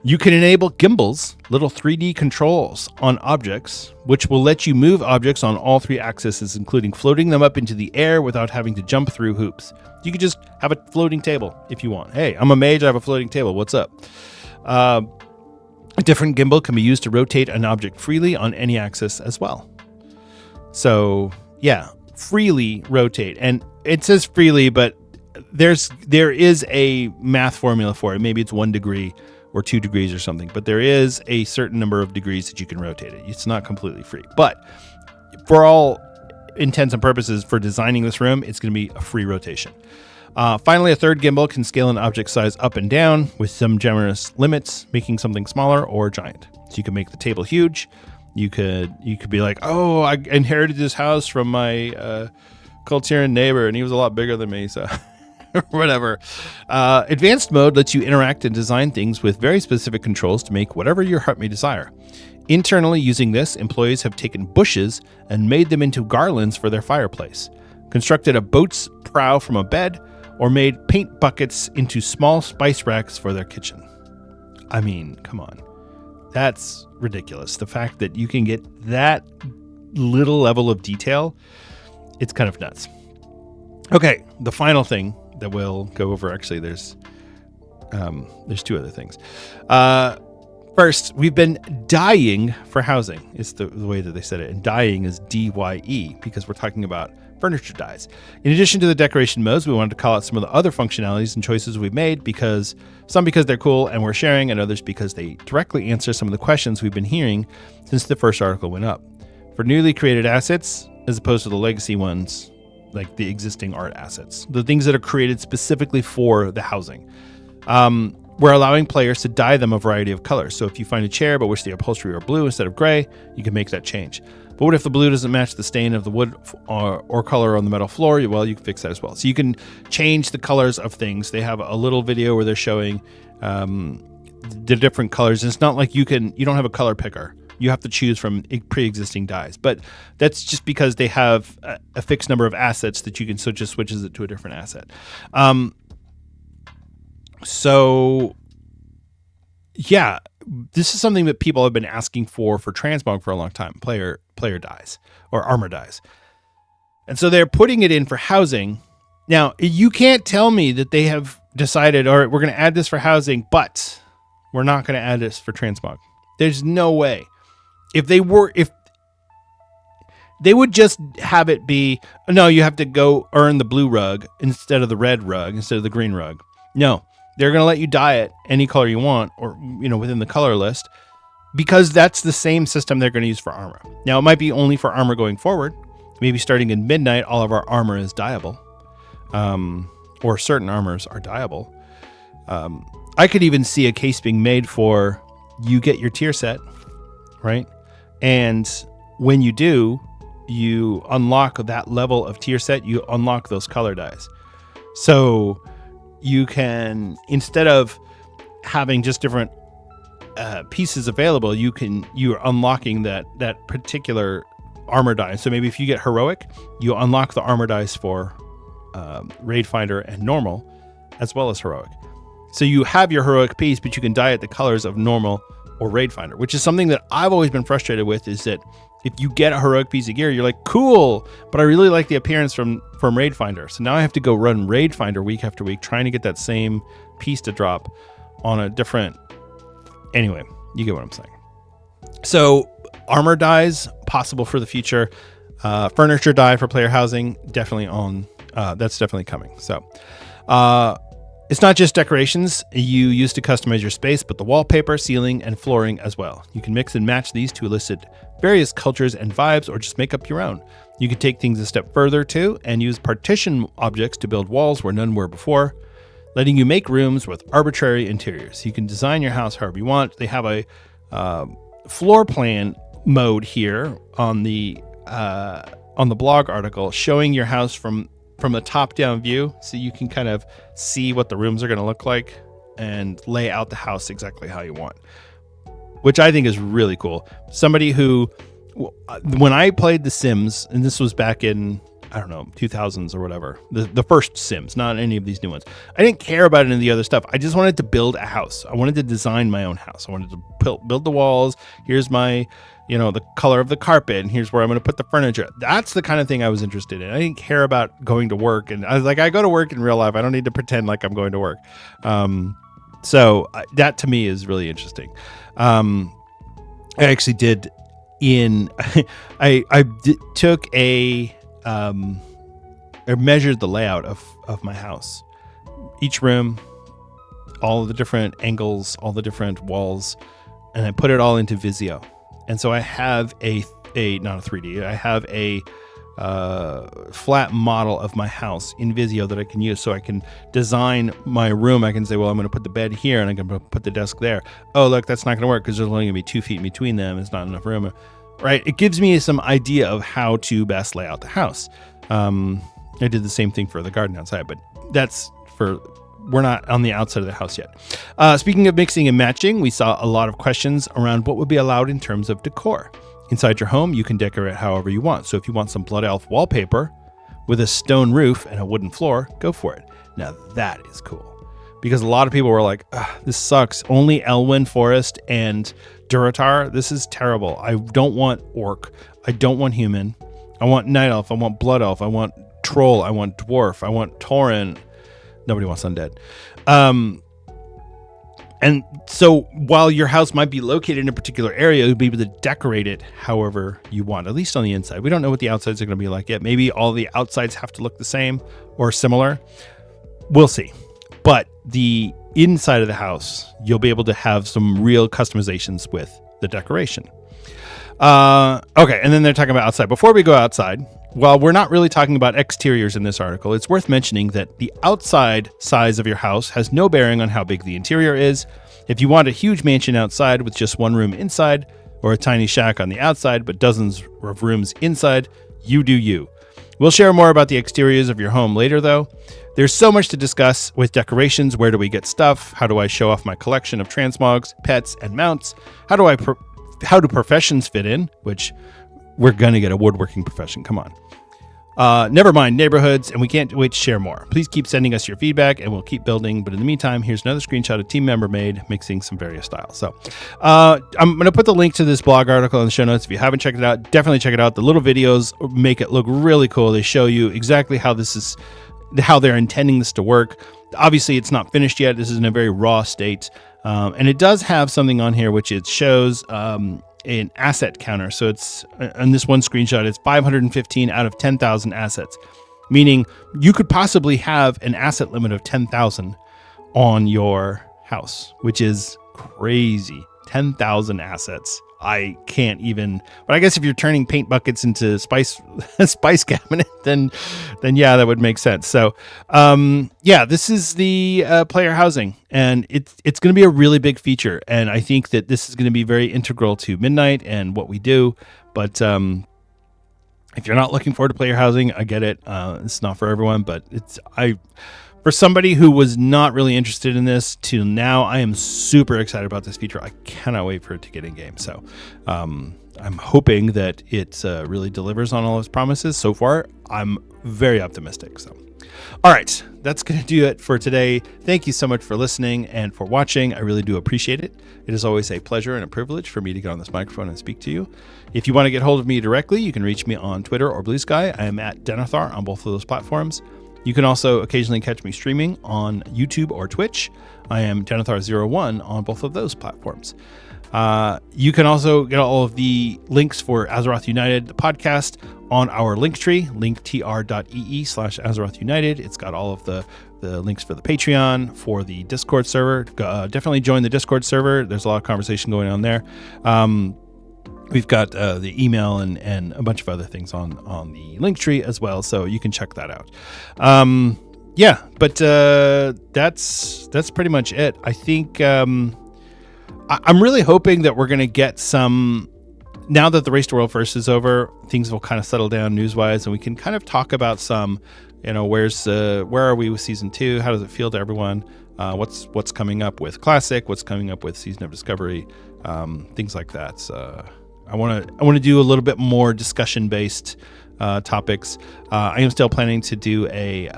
You can enable gimbals, little 3D controls on objects, which will let you move objects on all 3 axes, including floating them up into the air without having to jump through hoops. You could just have a floating table if you want. Hey, I'm a mage, I have a floating table. What's up? A different gimbal can be used to rotate an object freely on any axis as well. So, yeah, freely rotate. And it says freely, but there is a math formula for it. Maybe it's 1 degree or 2 degrees or something, but there is a certain number of degrees that you can rotate it. It's not completely free, but for all intents and purposes for designing this room, it's going to be a free rotation. Finally, a third gimbal can scale an object size up and down with some generous limits, making something smaller or giant. So you can make the table huge. You could be like, oh, I inherited this house from my Kultiran neighbor, and he was a lot bigger than me, so whatever. Advanced mode lets you interact and design things with very specific controls to make whatever your heart may desire. Internally, using this, employees have taken bushes and made them into garlands for their fireplace, constructed a boat's prow from a bed, or made paint buckets into small spice racks for their kitchen. I mean, come on. That's ridiculous. The fact that you can get that little level of detail, it's kind of nuts. Okay, the final thing that we'll go over, actually, there's two other things. First, we've been dying for housing. It's the way that they said it. And dying is D-Y-E, because we're talking about furniture dyes. In addition to the decoration modes, we wanted to call out some of the other functionalities and choices we've made, because they're cool and we're sharing, and others because they directly answer some of the questions we've been hearing since the first article went up. For newly created assets, as opposed to the legacy ones, like the existing art assets, the things that are created specifically for the housing, we're allowing players to dye them a variety of colors. So if you find a chair but wish the upholstery were blue instead of gray, you can make that change. But what if the blue doesn't match the stain of the wood or color on the metal floor? Well, you can fix that as well. So you can change the colors of things. They have a little video where they're showing the different colors. And it's not like you don't have a color picker. You have to choose from pre-existing dyes. But that's just because they have a fixed number of assets that you can, so it just switches it to a different asset. So, yeah, this is something that people have been asking for transmog for a long time, player dyes or armor dyes. And so they're putting it in for housing. Now, you can't tell me that they have decided, all right, we're going to add this for housing, but we're not going to add this for transmog. There's no way. If they would just have it be, no, you have to go earn the blue rug instead of the red rug, instead of the green rug. No. They're going to let you dye it any color you want, or, within the color list, because that's the same system they're going to use for armor. Now, it might be only for armor going forward. Maybe starting in midnight, all of our armor is dyeable, or certain armors are dyeable. I could even see a case being made for you get your tier set, right? And when you do, you unlock that level of tier set, you unlock those color dyes. So you can, instead of having just different pieces available, you're unlocking that particular armor dye. So maybe if you get heroic, you unlock the armor dice for Raid Finder and normal, as well as heroic. So you have your heroic piece, but you can dye it the colors of normal or Raid Finder, which is something that I've always been frustrated with, is that if you get a heroic piece of gear, you're like, cool, but I really like the appearance from Raid Finder. So now I have to go run Raid Finder week after week, trying to get that same piece to drop on a different... Anyway, you get what I'm saying. So armor dyes, possible for the future. Furniture dye for player housing, definitely on. That's definitely coming. So it's not just decorations you use to customize your space, but the wallpaper, ceiling, and flooring as well. You can mix and match these to elicit various cultures and vibes, or just make up your own. You can take things a step further too and use partition objects to build walls where none were before, letting you make rooms with arbitrary interiors. You can design your house however you want. They have a floor plan mode here on the blog article, showing your house from a top-down view, so you can kind of see what the rooms are going to look like and lay out the house exactly how you want, which I think is really cool. Somebody who, when I played The Sims, and this was back in, I don't know, 2000s or whatever, the first Sims, not any of these new ones, I didn't care about any of the other stuff. I just wanted to build a house. I wanted to design my own house. I wanted to build the walls. Here's my, the color of the carpet, and here's where I'm going to put the furniture. That's the kind of thing I was interested in. I didn't care about going to work. And I was like, I go to work in real life. I don't need to pretend like I'm going to work. So that to me is really interesting. I actually did took I measured the layout of my house. Each room, all of the different angles, all the different walls, and I put it all into Visio. And so I have not a 3D, I have a flat model of my house in Visio that I can use, so I can design my room. I can say, well, I'm going to put the bed here and I'm going to put the desk there. Oh, look, that's not going to work because there's only going to be 2 feet in between them. It's not enough room, right? It gives me some idea of how to best lay out the house. I did the same thing for the garden outside, but we're not on the outside of the house yet. Speaking of mixing and matching, we saw a lot of questions around what would be allowed in terms of decor. Inside your home, you can decorate however you want. So if you want some Blood Elf wallpaper with a stone roof and a wooden floor, go for it. Now that is cool, because a lot of people were like, this sucks. Only Elwyn Forest and Durotar. This is terrible. I don't want Orc. I don't want Human. I want Night Elf. I want Blood Elf. I want Troll. I want Dwarf. I want Tauren. Nobody wants Undead. And so while your house might be located in a particular area, you'll be able to decorate it however you want, at least on the inside. We don't know what the outsides are going to be like yet. Maybe all the outsides have to look the same or similar. We'll see. But the inside of the house, you'll be able to have some real customizations with the decoration. Okay, and then they're talking about outside. Before we go outside, while we're not really talking about exteriors in this article, it's worth mentioning that the outside size of your house has no bearing on how big the interior is. If you want a huge mansion outside with just one room inside, or a tiny shack on the outside but dozens of rooms inside, you do you. We'll share more about the exteriors of your home later, though. There's so much to discuss with decorations. Where do we get stuff? How do I show off my collection of transmogs, pets, and mounts? How do professions fit in? Which we're going to get a woodworking profession. Come on. Never mind neighborhoods, and we can't wait to share more. Please keep sending us your feedback, and we'll keep building. But in the meantime, here's another screenshot a team member made mixing some various styles. So I'm going to put the link to this blog article in the show notes. If you haven't checked it out, definitely check it out. The little videos make it look really cool. They show you exactly how they're intending this to work. Obviously, it's not finished yet. This is in a very raw state. And it does have something on here, which it shows an asset counter. So it's on this one screenshot, it's 515 out of 10,000 assets, meaning you could possibly have an asset limit of 10,000 on your house, which is crazy. 10,000 assets. I can't even, but I guess if you're turning paint buckets into spice cabinet, then yeah, that would make sense. So, this is the player housing, and it's going to be a really big feature. And I think that this is going to be very integral to Midnight and what we do. But, if you're not looking forward to player housing, I get it. It's not for everyone, but for somebody who was not really interested in this to now, I am super excited about this feature. I cannot wait for it to get in game. So I'm hoping that it really delivers on all its promises. So far, I'm very optimistic. So, all right, that's going to do it for today. Thank you so much for listening and for watching. I really do appreciate it. It is always a pleasure and a privilege for me to get on this microphone and speak to you. If you want to get hold of me directly, you can reach me on Twitter or BlizzCon. I am at Denethar on both of those platforms. You can also occasionally catch me streaming on YouTube or Twitch. I am Denethar01 on both of those platforms. You can also get all of the links for Azeroth United, the podcast, on our Linktree, linktr.ee/Azeroth United. It's got all of the links for the Patreon, for the Discord server. Definitely join the Discord server. There's a lot of conversation going on there. We've got the email and a bunch of other things on the Linktree as well, so you can check that out. That's pretty much it. I think I'm really hoping that we're going to get some. Now that the Race to World First is over, things will kind of settle down news-wise, and we can kind of talk about some. Where are we with Season 2? How does it feel to everyone? What's coming up with Classic? What's coming up with Season of Discovery? Things like that. So, I want to do a little bit more discussion-based topics. I am still planning to do a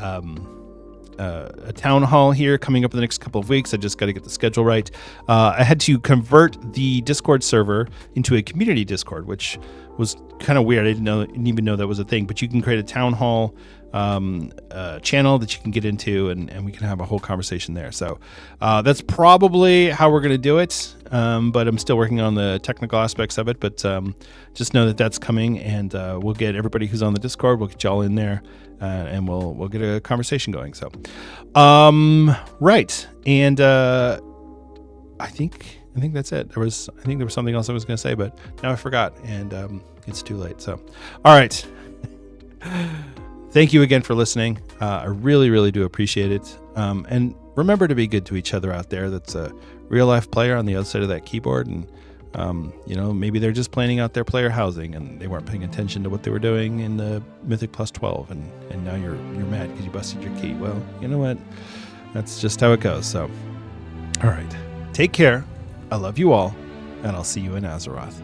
town hall here coming up in the next couple of weeks. I just got to get the schedule right. I had to convert the Discord server into a community Discord, which was kind of weird. I didn't even know that was a thing. But you can create a town hall channel that you can get into, and we can have a whole conversation there. So that's probably how we're going to do it. But I'm still working on the technical aspects of it. But just know that that's coming, and we'll get everybody who's on the Discord. We'll get y'all in there, and we'll get a conversation going. So, right, and I think that's it. I think there was something else I was going to say, but now I forgot, and it's too late. So, all right. Thank you again for listening. I really, really do appreciate it. And remember to be good to each other out there. That's a real life player on the other side of that keyboard. And, maybe they're just planning out their player housing and they weren't paying attention to what they were doing in the Mythic Plus 12. And now you're mad because you busted your key. Well, you know what? That's just how it goes. So, all right. Take care. I love you all. And I'll see you in Azeroth.